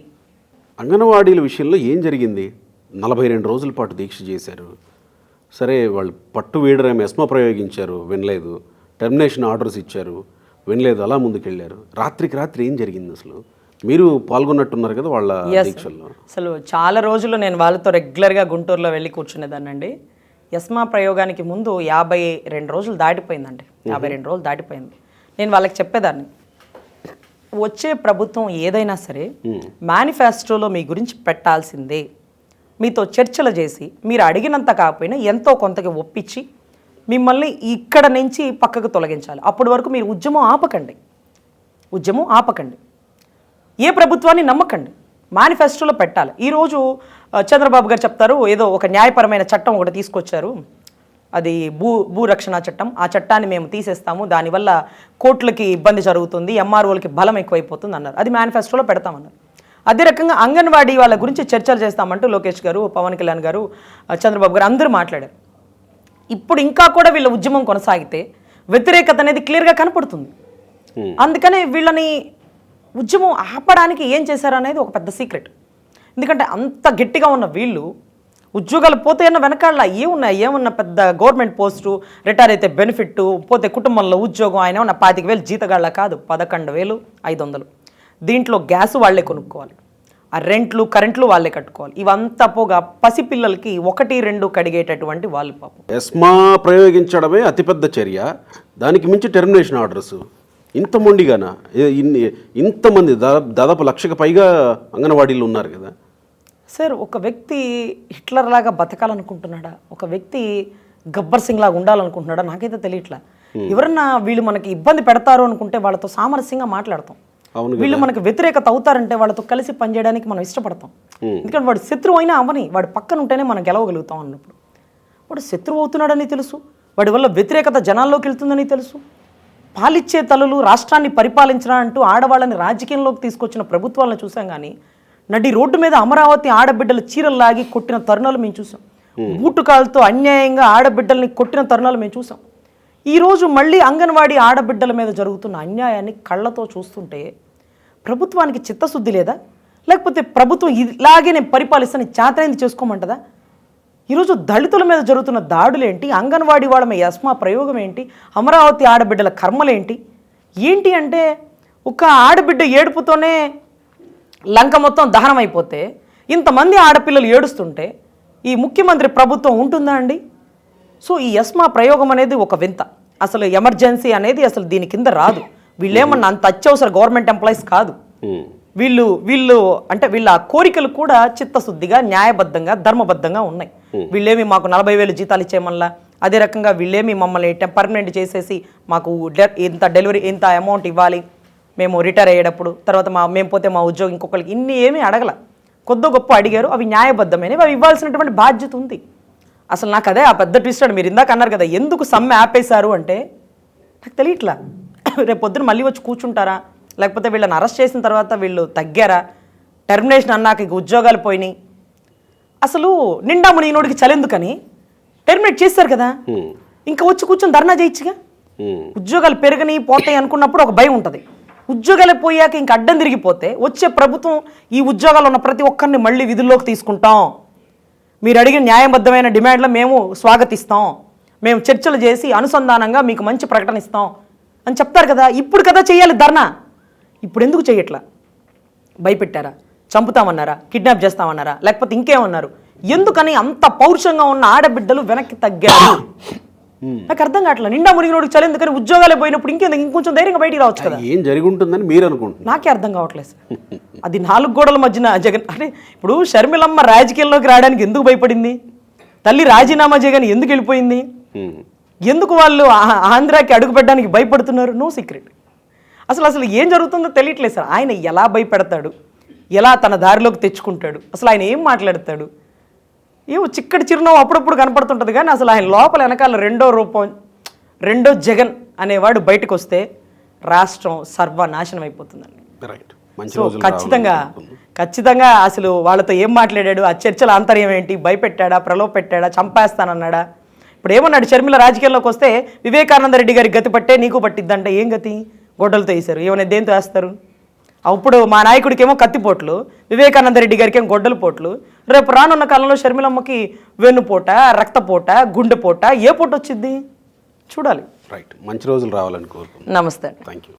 అంగన్వాడీల విషయంలో ఏం జరిగింది? 42 రోజుల పాటు దీక్ష చేశారు. సరే, వాళ్ళు పట్టు వీడరేమో ఎస్మా ప్రయోగించారు, వినలేదు. టెర్మినేషన్ ఆర్డర్స్ ఇచ్చారు, వినలేదు. అలా ముందుకెళ్ళారు. రాత్రికి రాత్రి ఏం జరిగింది అసలు? మీరు పాల్గొన్నట్టున్నారు కదా వాళ్ళ దీక్షల్లో. అసలు చాలా రోజులు నేను వాళ్ళతో రెగ్యులర్గా గుంటూరులో వెళ్ళి కూర్చునేదాన్నండి. ఎస్మా ప్రయోగానికి ముందు 52 రోజులు దాటిపోయిందండి. 52 రోజులు దాటిపోయింది. నేను వాళ్ళకి చెప్పేదాన్ని, వచ్చే ప్రభుత్వం ఏదైనా సరే మేనిఫెస్టోలో మీ గురించి పెట్టాల్సిందే. మీతో చర్చలు చేసి మీరు అడిగినంత కాకపోయినా ఎంతో కొంతకి ఒప్పించి మిమ్మల్ని ఇక్కడ నుంచి పక్కకు తొలగించాలి. అప్పటి వరకు మీరు ఉద్యమం ఆపకండి, ఏ ప్రభుత్వాన్ని నమ్మకండి, మేనిఫెస్టోలో పెట్టాలి. ఈరోజు చంద్రబాబు గారు చెప్తారు ఏదో ఒక న్యాయపరమైన చట్టం ఒకటి తీసుకొచ్చారు, అది భూరక్షణ చట్టం, ఆ చట్టాన్ని మేము తీసేస్తాము, దానివల్ల కోర్టులకి ఇబ్బంది జరుగుతుంది, ఎంఆర్ఓలకి బలం ఎక్కువైపోతుంది అన్నారు. అది మేనిఫెస్టోలో పెడతామన్నారు. అదే రకంగా అంగన్వాడీ వాళ్ళ గురించి చర్చలు చేస్తామంటూ లోకేష్ గారు, పవన్ కళ్యాణ్ గారు, చంద్రబాబు గారు అందరూ మాట్లాడారు. ఇప్పుడు ఇంకా కూడా వీళ్ళ ఉద్యమం కొనసాగితే వ్యతిరేకత అనేది క్లియర్గా కనపడుతుంది. అందుకనే వీళ్ళని ఉద్యమం ఆపడానికి ఏం చేశారనేది ఒక పెద్ద సీక్రెట్. ఎందుకంటే అంత గట్టిగా ఉన్న వీళ్ళు ఉద్యోగాలు పోతే అన్న వెనకాల ఏమన్నా పెద్ద గవర్నమెంట్ పోస్టు, రిటైర్ అయితే బెనిఫిట్, పోతే కుటుంబంలో ఉద్యోగం, ఆయన ఉన్న 25,000 జీతగాళ్ళ కాదు, 11,500. దీంట్లో గ్యాస్ వాళ్ళే కొనుక్కోవాలి, ఆ రెంట్లు కరెంట్లు వాళ్ళే కట్టుకోవాలి. ఇవంతా పోగా పసిపిల్లలకి 1-2 కడిగేటటువంటి వాళ్ళు పాపం. ఎస్మా ప్రయోగించడమే అతిపెద్ద చర్య, దానికి మించి టెర్మినేషన్ ఆర్డర్స్. ఇంత మొండిగానా? ఇంతమంది దాదాపు 1,00,000కి పైగా అంగన్వాడీలు ఉన్నారు కదా సార్. ఒక వ్యక్తి హిట్లర్ లాగా బతకాలనుకుంటున్నాడా, ఒక వ్యక్తి గబ్బర్ సింగ్ లాగా ఉండాలనుకుంటున్నాడా నాకైతే తెలియట్లా. ఎవరన్నా వీళ్ళు మనకి ఇబ్బంది పెడతారు అనుకుంటే వాళ్ళతో సామరస్యంగా మాట్లాడతాం. వీళ్ళు మనకు వ్యతిరేకత అవుతారంటే వాళ్ళతో కలిసి పనిచేయడానికి మనం ఇష్టపడతాం. ఎందుకంటే వాడు శత్రువు అయినా అవని, వాడు పక్కన ఉంటేనే మనం గెలవగలుగుతాం అన్నప్పుడు. వాడు శత్రువు అవుతున్నాడని తెలుసు, వాడి వల్ల వ్యతిరేకత జనాల్లోకి వెళ్తుందని తెలుసు. పాలిచ్చే తల్లులు రాష్ట్రాన్ని పరిపాలించరా అంటూ ఆడవాళ్ళని రాజకీయంలోకి తీసుకొచ్చిన ప్రభుత్వాలను చూసాం. కానీ నడి రోడ్డు మీద అమరావతి ఆడబిడ్డలు చీరలు లాగి కొట్టిన తరుణాలు మేము చూసాం. బూటుకాలతో అన్యాయంగా ఆడబిడ్డల్ని కొట్టిన తరుణాలు మేము చూసాం. ఈరోజు మళ్ళీ అంగన్వాడీ ఆడబిడ్డల మీద జరుగుతున్న అన్యాయాన్ని కళ్ళతో చూస్తుంటే ప్రభుత్వానికి చిత్తశుద్ధి లేదా? లేకపోతే ప్రభుత్వం ఇలాగే నేను పరిపాలిస్తాను చేతనైంది చేసుకోమంటదా? ఈరోజు దళితుల మీద జరుగుతున్న దాడులేంటి, అంగన్వాడీ వాళ్ళ మీద ఎస్మా ప్రయోగం ఏంటి, అమరావతి ఆడబిడ్డల కర్మలేంటి? ఏంటి అంటే ఒక ఆడబిడ్డ ఏడుపుతోనే లంక మొత్తం దహనం అయిపోతే ఇంతమంది ఆడపిల్లలు ఏడుస్తుంటే ఈ ముఖ్యమంత్రి ప్రభుత్వం ఉంటుందా అండి? సో ఈ ఎస్మా ప్రయోగం అనేది ఒక వింత. అసలు ఎమర్జెన్సీ అనేది అసలు దీని కింద రాదు. వీళ్ళేమన్నా అంత అత్యవసర గవర్నమెంట్ ఎంప్లాయీస్ కాదు. వీళ్ళు అంటే వీళ్ళ కోరికలు కూడా చిత్తశుద్ధిగా, న్యాయబద్ధంగా, ధర్మబద్ధంగా ఉన్నాయి. వీళ్ళేమి మాకు 40,000 జీతాలు ఇచ్చేయమల్లా, అదే రకంగా వీళ్ళేమి మమ్మల్ని పర్మనెంట్ చేసేసి మాకు ఇంత డెలివరీ ఇంత అమౌంట్ ఇవ్వాలి మేము రిటైర్ అయ్యేటప్పుడు, తర్వాత మేము పోతే మా ఉద్యోగం ఇంకొకరికి, ఇన్ని ఏమీ అడగల. కొద్ది గొప్ప అడిగారు, అవి న్యాయబద్ధమైనవి, అవి ఇవ్వాల్సినటువంటి బాధ్యత ఉంది. అసలు నాకు అదే ఆ పెద్ద ట్విస్ట్ అండి. మీరు ఇందాక అన్నారు కదా ఎందుకు సమ్మె ఆపేశారు అంటే, నాకు తెలియట్లా. రేపు పొద్దున మళ్ళీ వచ్చి కూర్చుంటారా, లేకపోతే వీళ్ళని అరెస్ట్ చేసిన తర్వాత వీళ్ళు తగ్గారా, టెర్మినేషన్ అన్నాక ఇక ఉద్యోగాలు పోయినాయి, అసలు నిండా మునిగినోడికి చలెందుకని టెర్మినేట్ చేస్తారు కదా, ఇంకా వచ్చి కూర్చొని ధర్నా చేయొచ్చుగా. ఉద్యోగాలు పెరగని పోతాయి అనుకున్నప్పుడు ఒక భయం ఉంటుంది. ఉద్యోగాలు పోయాక ఇంక అడ్డం తిరిగిపోతే వచ్చే ప్రభుత్వం ఈ ఉద్యోగాలు ఉన్న ప్రతి ఒక్కరిని మళ్ళీ విధుల్లోకి తీసుకుంటాం, మీరు అడిగిన న్యాయబద్ధమైన డిమాండ్లు మేము స్వాగతిస్తాం, మేము చర్చలు చేసి అనుసంధానంగా మీకు మంచి ప్రకటన ఇస్తాం అని చెప్తారు కదా. ఇప్పుడు కదా చేయాలి ధర్నా, ఇప్పుడు ఎందుకు చేయట్లా? భయపెట్టారా, చంపుతామన్నారా, కిడ్నాప్ చేస్తామన్నారా, లేకపోతే ఇంకేమన్నారు? ఎందుకని అంత పౌరుషంగా ఉన్న ఆడబిడ్డలు వెనక్కి తగ్గారు? నాకు అర్థం కావట్లేదు. నిండా మునిగినోడికి చలి ఎందుకని, ఉద్యోగాలే పోయినప్పుడు ఇంకొంచెం ధైర్యంగా బయటికి రావచ్చు కదా. ఏం జరిగి ఉంటుందని మీరు అనుకుంటున్నారు? నాకే అర్థం కావట్లేదు సార్. అది 4 గోడల మధ్యన జగన్ అంటే ఇప్పుడు షర్మిలమ్మ రాజకీయాల్లోకి రావడానికి ఎందుకు భయపడింది? తల్లి రాజీనామా చేయగానే ఎందుకు వెళ్ళిపోయింది? ఎందుకు వాళ్ళు ఆంధ్రాకి అడుగు పెట్టడానికి భయపడుతున్నారు? No secret. అసలు ఏం జరుగుతుందో తెలియట్లేదు సార్. ఆయన ఎలా భయపెడతాడు, ఎలా తన దారిలోకి తెచ్చుకుంటాడు, అసలు ఆయన ఏం మాట్లాడతాడు? ఏమో చిక్కటి చిరునవ్వు అప్పుడప్పుడు కనపడుతుంటుంది, కానీ అసలు ఆయన లోపల వెనకాల రెండో జగన్ అనేవాడు బయటకు వస్తే రాష్ట్రం సర్వనాశనం అయిపోతుందండి. సో ఖచ్చితంగా అసలు వాళ్ళతో ఏం మాట్లాడాడు, ఆ చర్చల ఆంతర్యం ఏంటి, భయపెట్టాడా, ప్రలోభ పెట్టాడా, చంపేస్తానన్నాడా? ఇప్పుడు ఏమన్నాడు, షర్మిల రాజకీయాల్లోకి వస్తే వివేకానంద రెడ్డి గారి గతి పట్టే నీకు పట్టిద్దంటే ఏం గతి? గొడ్డలతో వేశారు. ఏమైనా దేంతో వేస్తారు? అప్పుడు మా నాయకుడికి ఏమో కత్తిపోట్లు, వివేకానంద రెడ్డి గారికి ఏమో గొడ్డల పోట్లు, రేపు రానున్న కాలంలో షర్మిలమ్మకి వెన్నుపోట, రక్తపోట, గుండెపోట, ఏ పోట వచ్చింది చూడాలి. రైట్, మంచి రోజులు రావాలని కోరుకుంటున్నాను. నమస్తే. Thank you.